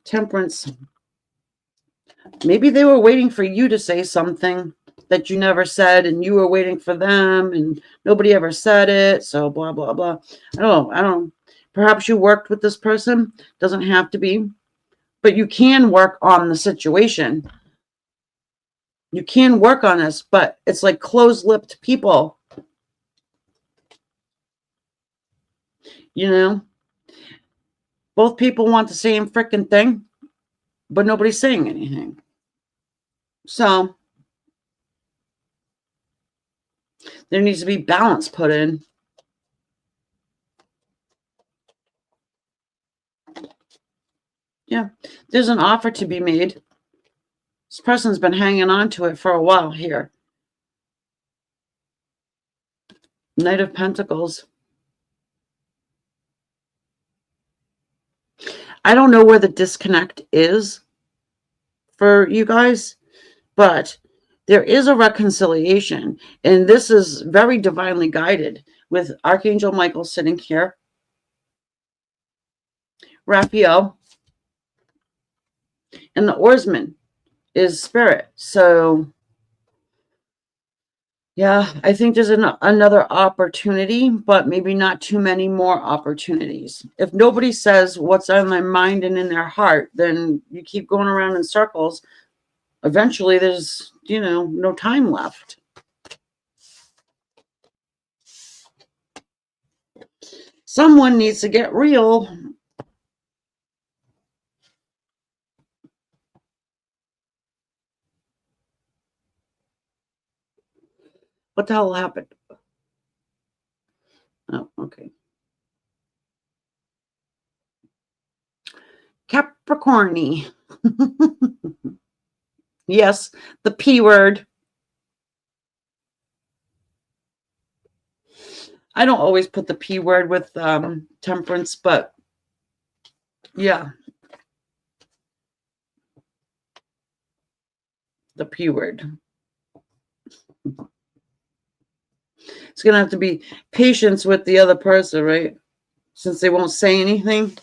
Temperance. Maybe they were waiting for you to say something that you never said, and you were waiting for them, and nobody ever said it. So blah, blah, blah. I don't know. Perhaps you worked with this person. Doesn't have to be. But you can work on the situation. You can work on this, but it's like closed-lipped people. You know? Both people want the same freaking thing, but nobody's saying anything. So there needs to be balance put in. Yeah, there's an offer to be made. This person's been hanging on to it for a while here. Knight of Pentacles. I don't know where the disconnect is for you guys, but there is a reconciliation, and this is very divinely guided with Archangel Michael sitting here, Raphael, and the oarsman is Spirit. So yeah, I think there's another opportunity, but maybe not too many more opportunities. If nobody says what's on their mind and in their heart, then you keep going around in circles. Eventually, there's, no time left. Someone needs to get real. What the hell happened? Oh, okay. Capricorny. Yes, the P word. I don't always put the P word with temperance, but yeah, the P word. It's going to have to be patience with the other person, right? Since they won't say anything.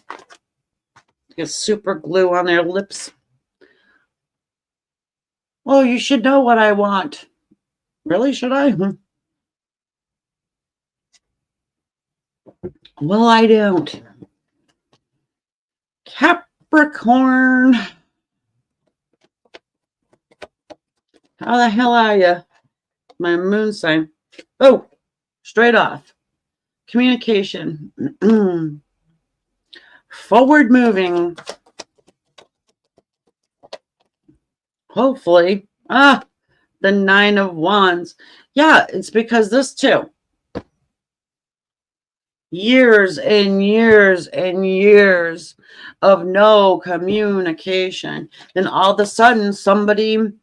Get super glue on their lips. Oh, you should know what I want. Really? Should I? Well, I don't. Capricorn. How the hell are you? My moon sign. Oh, straight off. Communication. Forward moving. Hopefully. The 9 of Wands. Yeah, it's because this too. Years and years and years of no communication. Then all of a sudden somebody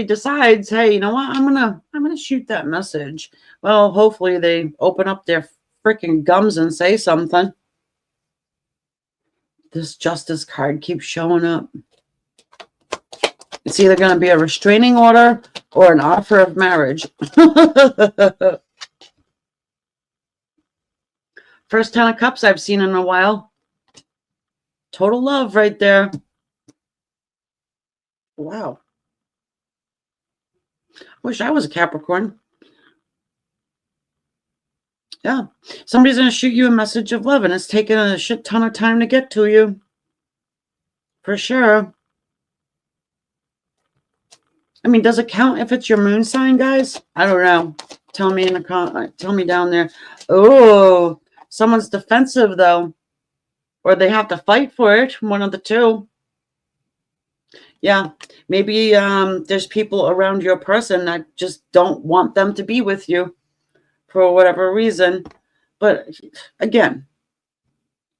decides, hey, you know what? I'm gonna shoot that message. Well, hopefully they open up their freaking gums and say something. This Justice card keeps showing up. It's either going to be a restraining order or an offer of marriage. First 10 of Cups I've seen in a while. Total love right there. Wow. Wish I was a Capricorn. Yeah. Somebody's going to shoot you a message of love, and it's taken a shit ton of time to get to you. For sure. I mean, does it count if it's your moon sign, guys? I don't know. Tell me in the comment. Tell me down there. Oh, someone's defensive though, or they have to fight for it. One of the two. Yeah, maybe there's people around your person that just don't want them to be with you for whatever reason. But again,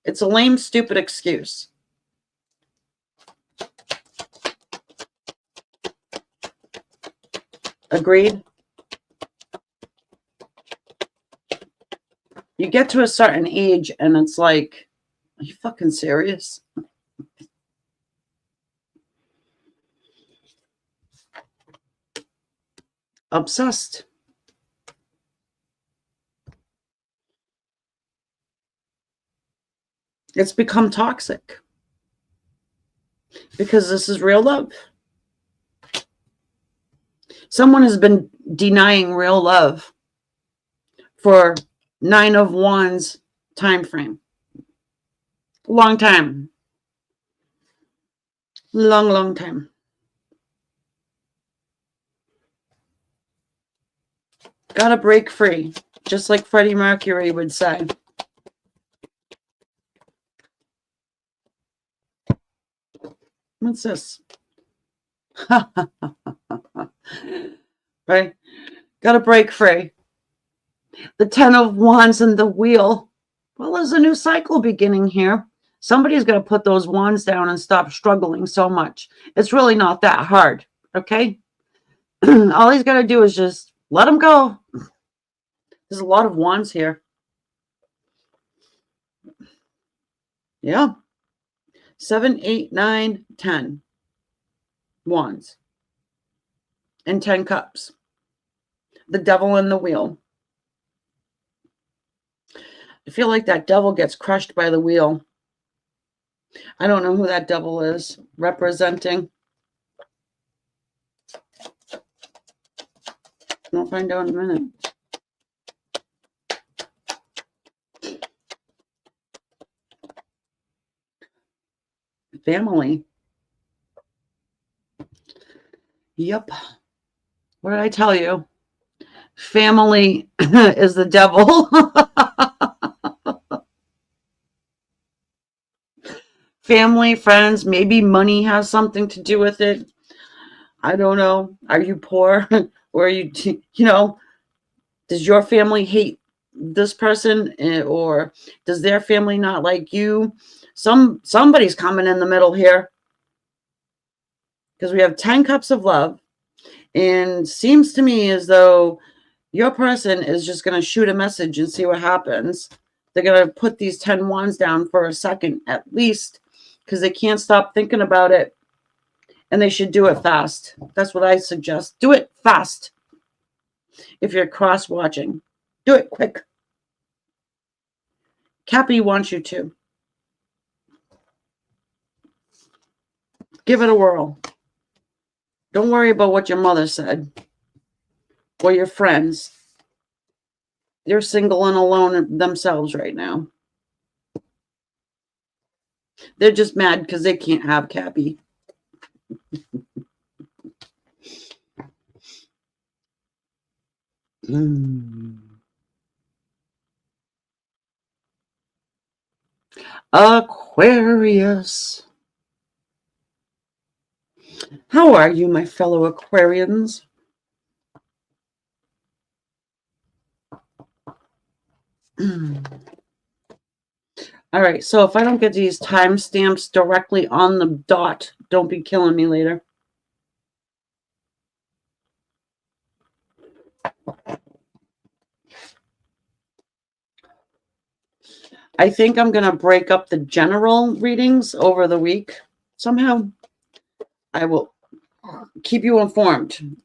it's a lame, stupid excuse. Agreed? You get to a certain age and it's like, are you fucking serious? Obsessed. It's become toxic. Because this is real love. Someone has been denying real love for 9 of Wands time frame. Long time. Long time. Gotta break free, just like Freddie Mercury would say. What's this? Right? Gotta break free. The 10 of Wands and the Wheel. Well, there's a new cycle beginning here. Somebody's going to put those wands down and stop struggling so much. It's really not that hard, okay? All he's got to do is just let them go. There's a lot of wands here. Yeah. 7, 8, 9, 10 wands. And 10 cups. The Devil and the Wheel. I feel like that devil gets crushed by the wheel. I don't know who that devil is representing. I'll find out in a minute. Family. Yep. What did I tell you? Family is the devil. Family, friends, maybe money has something to do with it. I don't know. Are you poor? Or are you, does your family hate this person, or does their family not like you? Somebody's coming in the middle here, because we have 10 cups of love, and seems to me as though your person is just going to shoot a message and see what happens. They're going to put these 10 wands down for a second at least, because they can't stop thinking about it, and they should do it fast. That's what I suggest. Do it fast. If you're cross watching, do it quick. Cappy wants you to. Give it a whirl. Don't worry about what your mother said or your friends. They're single and alone themselves right now. They're just mad because they can't have Cappy. Aquarius. How are you, my fellow Aquarians? All right, so if I don't get these timestamps directly on the dot, don't be killing me later. I think I'm going to break up the general readings over the week somehow. I will keep you informed.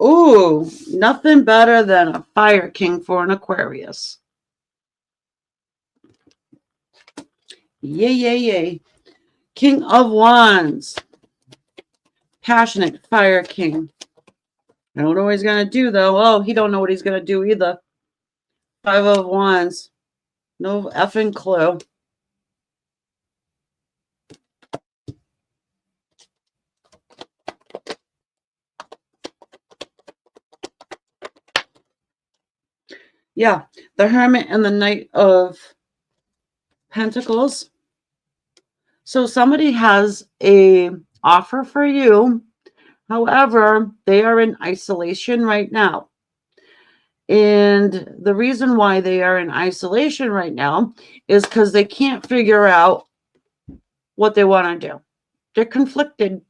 Ooh, nothing better than a Fire King for an Aquarius. Yay, yay, yay. King of Wands. Passionate Fire King. I don't know what he's going to do, though. Oh, he don't know what he's going to do either. Five of Wands. No effing clue. Yeah, the Hermit and the Knight of Pentacles. So somebody has a offer for you. However, they are in isolation right now. And the reason why they are in isolation right now is because they can't figure out what they want to do. They're conflicted,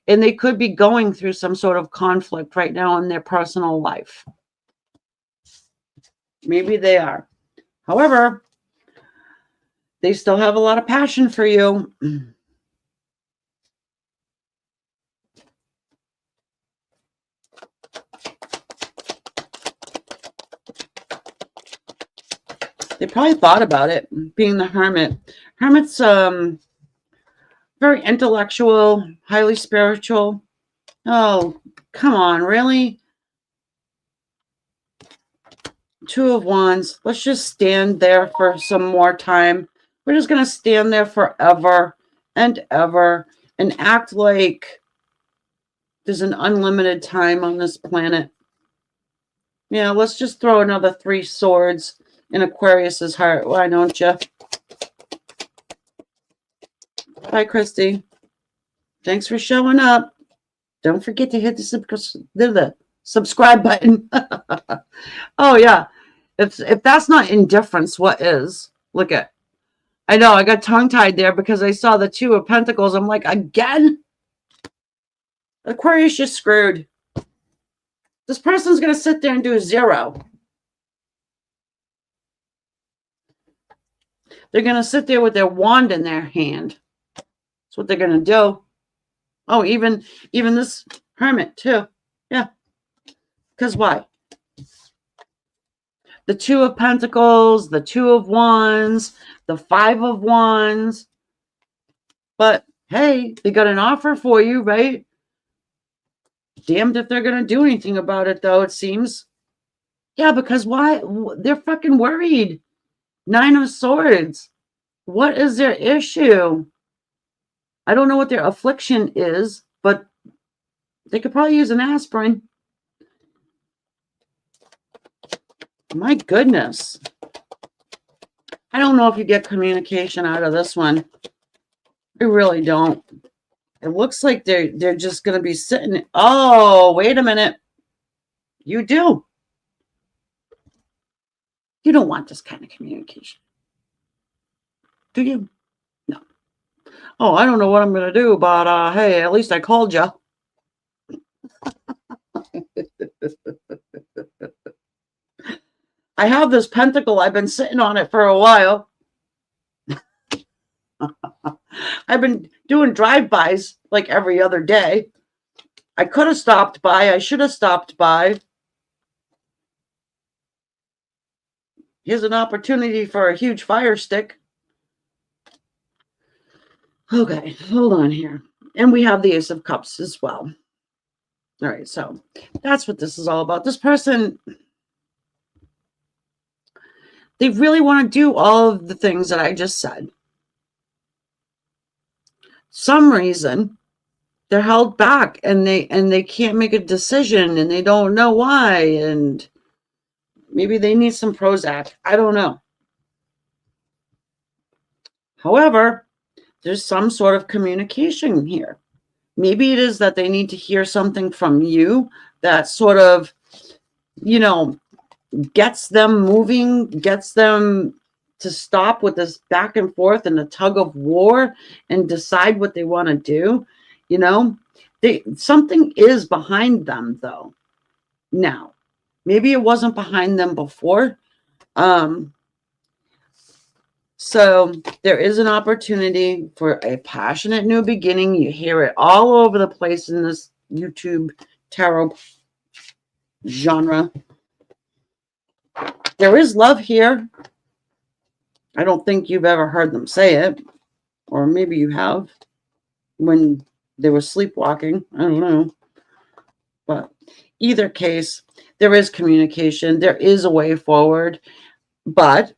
and they could be going through some sort of conflict right now in their personal life. Maybe they are. However, they still have a lot of passion for you. They probably thought about it, being the Hermit. Hermit's very intellectual, highly spiritual. Oh, come on, really? Two of Wands. Let's just stand there for some more time. We're just going to stand there forever and ever and act like there's an unlimited time on this planet. Yeah, let's just throw another 3 swords in Aquarius's heart. Why don't you? Bye, Christy. Thanks for showing up. Don't forget to hit the subscribe button. Oh, yeah. If that's not indifference, what is? Look at. I know, I got tongue-tied there because I saw the 2 of Pentacles. I'm like, again? Aquarius, you're screwed. This person's going to sit there and do a 0. They're going to sit there with their wand in their hand. That's what they're going to do. Oh, even this Hermit, too. Yeah. Because why? The 2 of Pentacles, the 2 of Wands, the 5 of Wands. But, hey, they got an offer for you, right? Damned if they're going to do anything about it, though, it seems. Yeah, because why? They're fucking worried. 9 of Swords. What is their issue? I don't know what their affliction is, but they could probably use an aspirin. My goodness. I don't know if you get communication out of this one. I really don't. It looks like they're just going to be sitting. Oh, wait a minute. You do. You don't want this kind of communication. Do you? No. Oh, I don't know what I'm going to do, but hey, at least I called you. I have this pentacle. I've been sitting on it for a while. I've been doing drive-bys like every other day. I could have stopped by. I should have stopped by. Here's an opportunity for a huge fire stick. Okay, hold on here. And we have the Ace of Cups as well. All right, so that's what this is all about. This person, they really want to do all of the things that I just said. Some reason they're held back and they can't make a decision and they don't know why, and maybe they need some Prozac. I don't know. However, there's some sort of communication here. Maybe it is that they need to hear something from you that sort of, you know, gets them moving, gets them to stop with this back and forth and the tug of war and decide what they want to do. You know, something is behind them though. Now, maybe it wasn't behind them before. So there is an opportunity for a passionate new beginning. You hear it all over the place in this YouTube tarot genre. There is love here. I don't think you've ever heard them say it, or maybe you have when they were sleepwalking. I don't know. But either case, there is communication. There is a way forward, but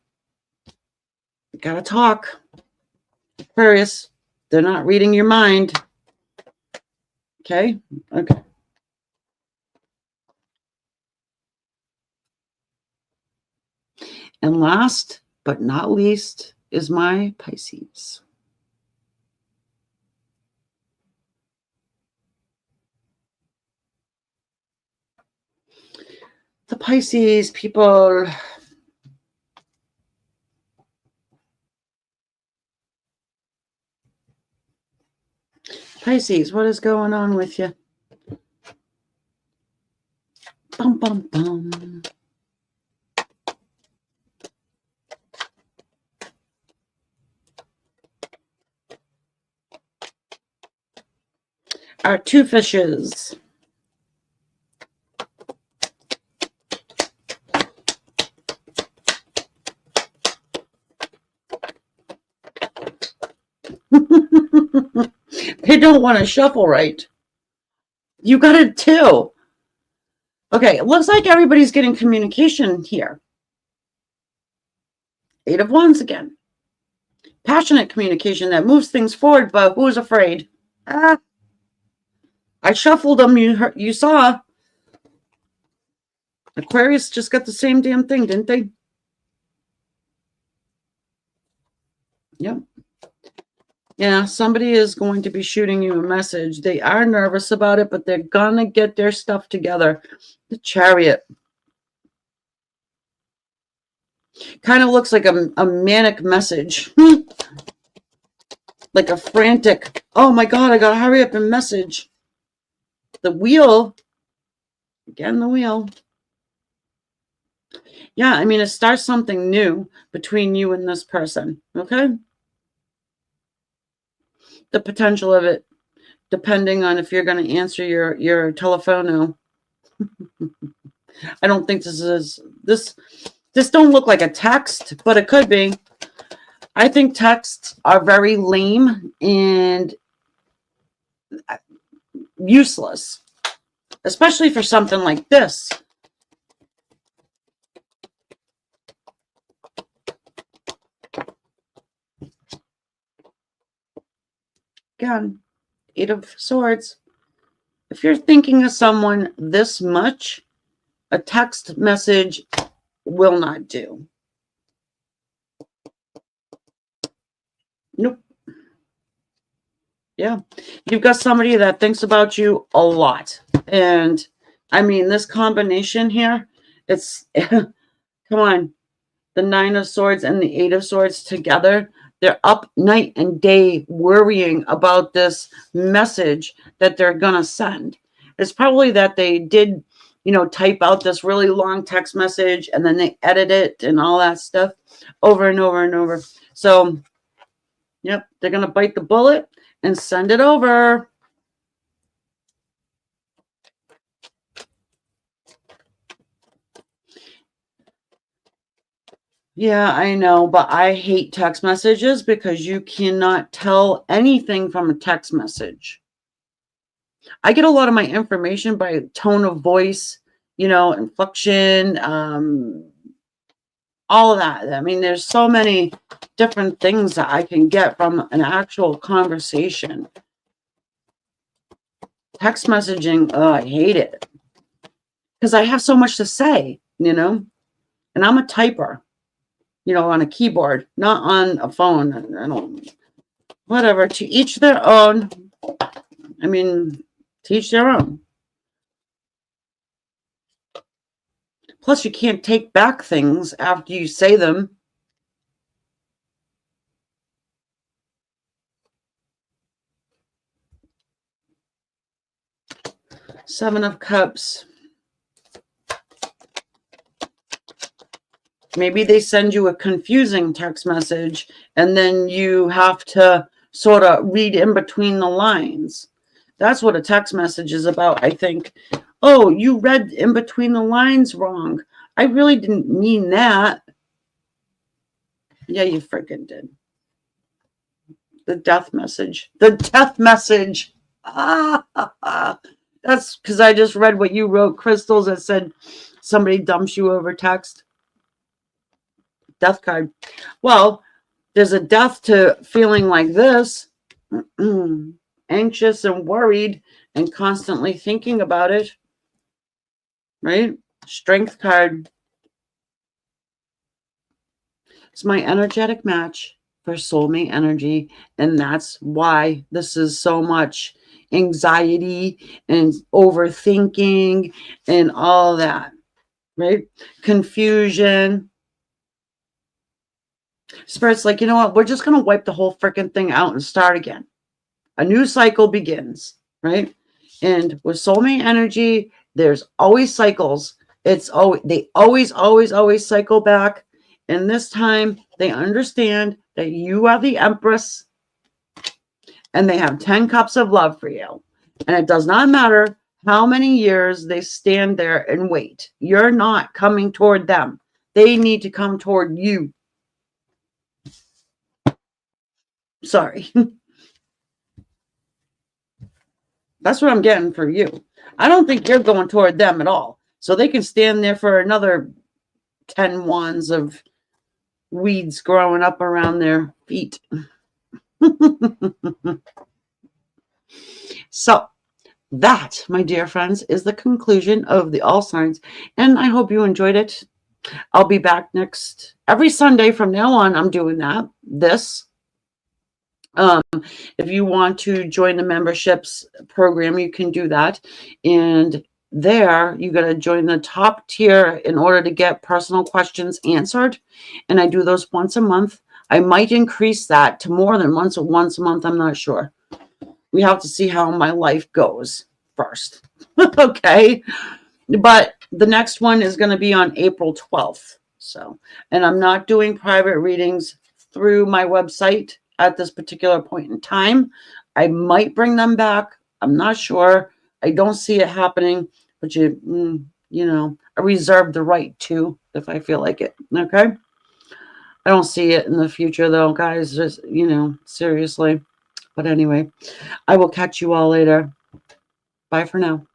you gotta talk. Aquarius, they're not reading your mind. Okay? Okay. And last but not least is my Pisces. The Pisces people, Pisces, what is going on with you? Bum, bum, bum. Our two fishes. They don't want to shuffle right. You got it too. Okay, it looks like everybody's getting communication here. 8 of Wands again. Passionate communication that moves things forward, but who's afraid? I shuffled them. You saw. Aquarius just got the same damn thing, didn't they? Yep. Yeah, somebody is going to be shooting you a message. They are nervous about it, but they're going to get their stuff together. The Chariot. Kind of looks like a manic message. Like a frantic, oh my God, I got to hurry up and message. The Wheel. Again, the Wheel. Yeah, I mean, it starts something new between you and this person, okay? The potential of it, depending on if you're going to answer your telephone. I don't think this don't look like a text, but it could be. I think texts are very lame and useless, especially for something like this. Again, 8 of Swords. If you're thinking of someone this much, a text message will not do. Nope. Yeah. You've got somebody that thinks about you a lot. And I mean, this combination here, it's, come on. the Nine of Swords and the Eight of Swords together. They're up night and day worrying about this message that they're going to send. It's probably that they did, type out this really long text message and then they edit it and all that stuff over and over and over. So, yep, they're going to bite the bullet and send it over. Yeah, I know, but I hate text messages because you cannot tell anything from a text message. I get a lot of my information by tone of voice, inflection, all of that. I mean, there's so many different things that I can get from an actual conversation. Text messaging, I hate it because I have so much to say, and I'm a typer. On a keyboard, not on a phone. I don't, whatever, to each their own. I mean, to each their own. Plus, you can't take back things after you say them. Seven of Cups. Maybe they send you a confusing text message and then you have to sort of read in between the lines. That's what a text message is about, I think. Oh, you read in between the lines wrong. I really didn't mean that. Yeah, you freaking did. The death message. The death message. That's because I just read what you wrote, Crystals, that said somebody dumps you over text. Death card. Well, there's a death to feeling like this. Anxious and worried and constantly thinking about it. Right? Strength card. It's my energetic match for soulmate energy. And that's why this is so much anxiety and overthinking and all that. Right? Confusion. Spirit's like, you know what? We're just going to wipe the whole freaking thing out and start again. A new cycle begins, right? And with soulmate energy, there's always cycles. They always cycle back. And this time they understand that you are the Empress and they have 10 cups of love for you. And it does not matter how many years they stand there and wait. You're not coming toward them. They need to come toward you. Sorry. That's what I'm getting for you. I don't think you're going toward them at all. So they can stand there for another 10 wands of weeds growing up around their feet. So that, my dear friends, is the conclusion of the All Signs. And I hope you enjoyed it. I'll be back every Sunday from now on. I'm doing that. If you want to join the memberships program, you can do that. And there, you got to join the top tier in order to get personal questions answered. And I do those once a month. I might increase that to more than once a month. I'm not sure. We have to see how my life goes first. Okay. But the next one is going to be on April 12th. So, and I'm not doing private readings through my website at this particular point in time. I might bring them back. I'm not sure. I don't see it happening, but I reserve the right to if I feel like it. Okay. I don't see it in the future though, guys, just, seriously. But anyway, I will catch you all later. Bye for now.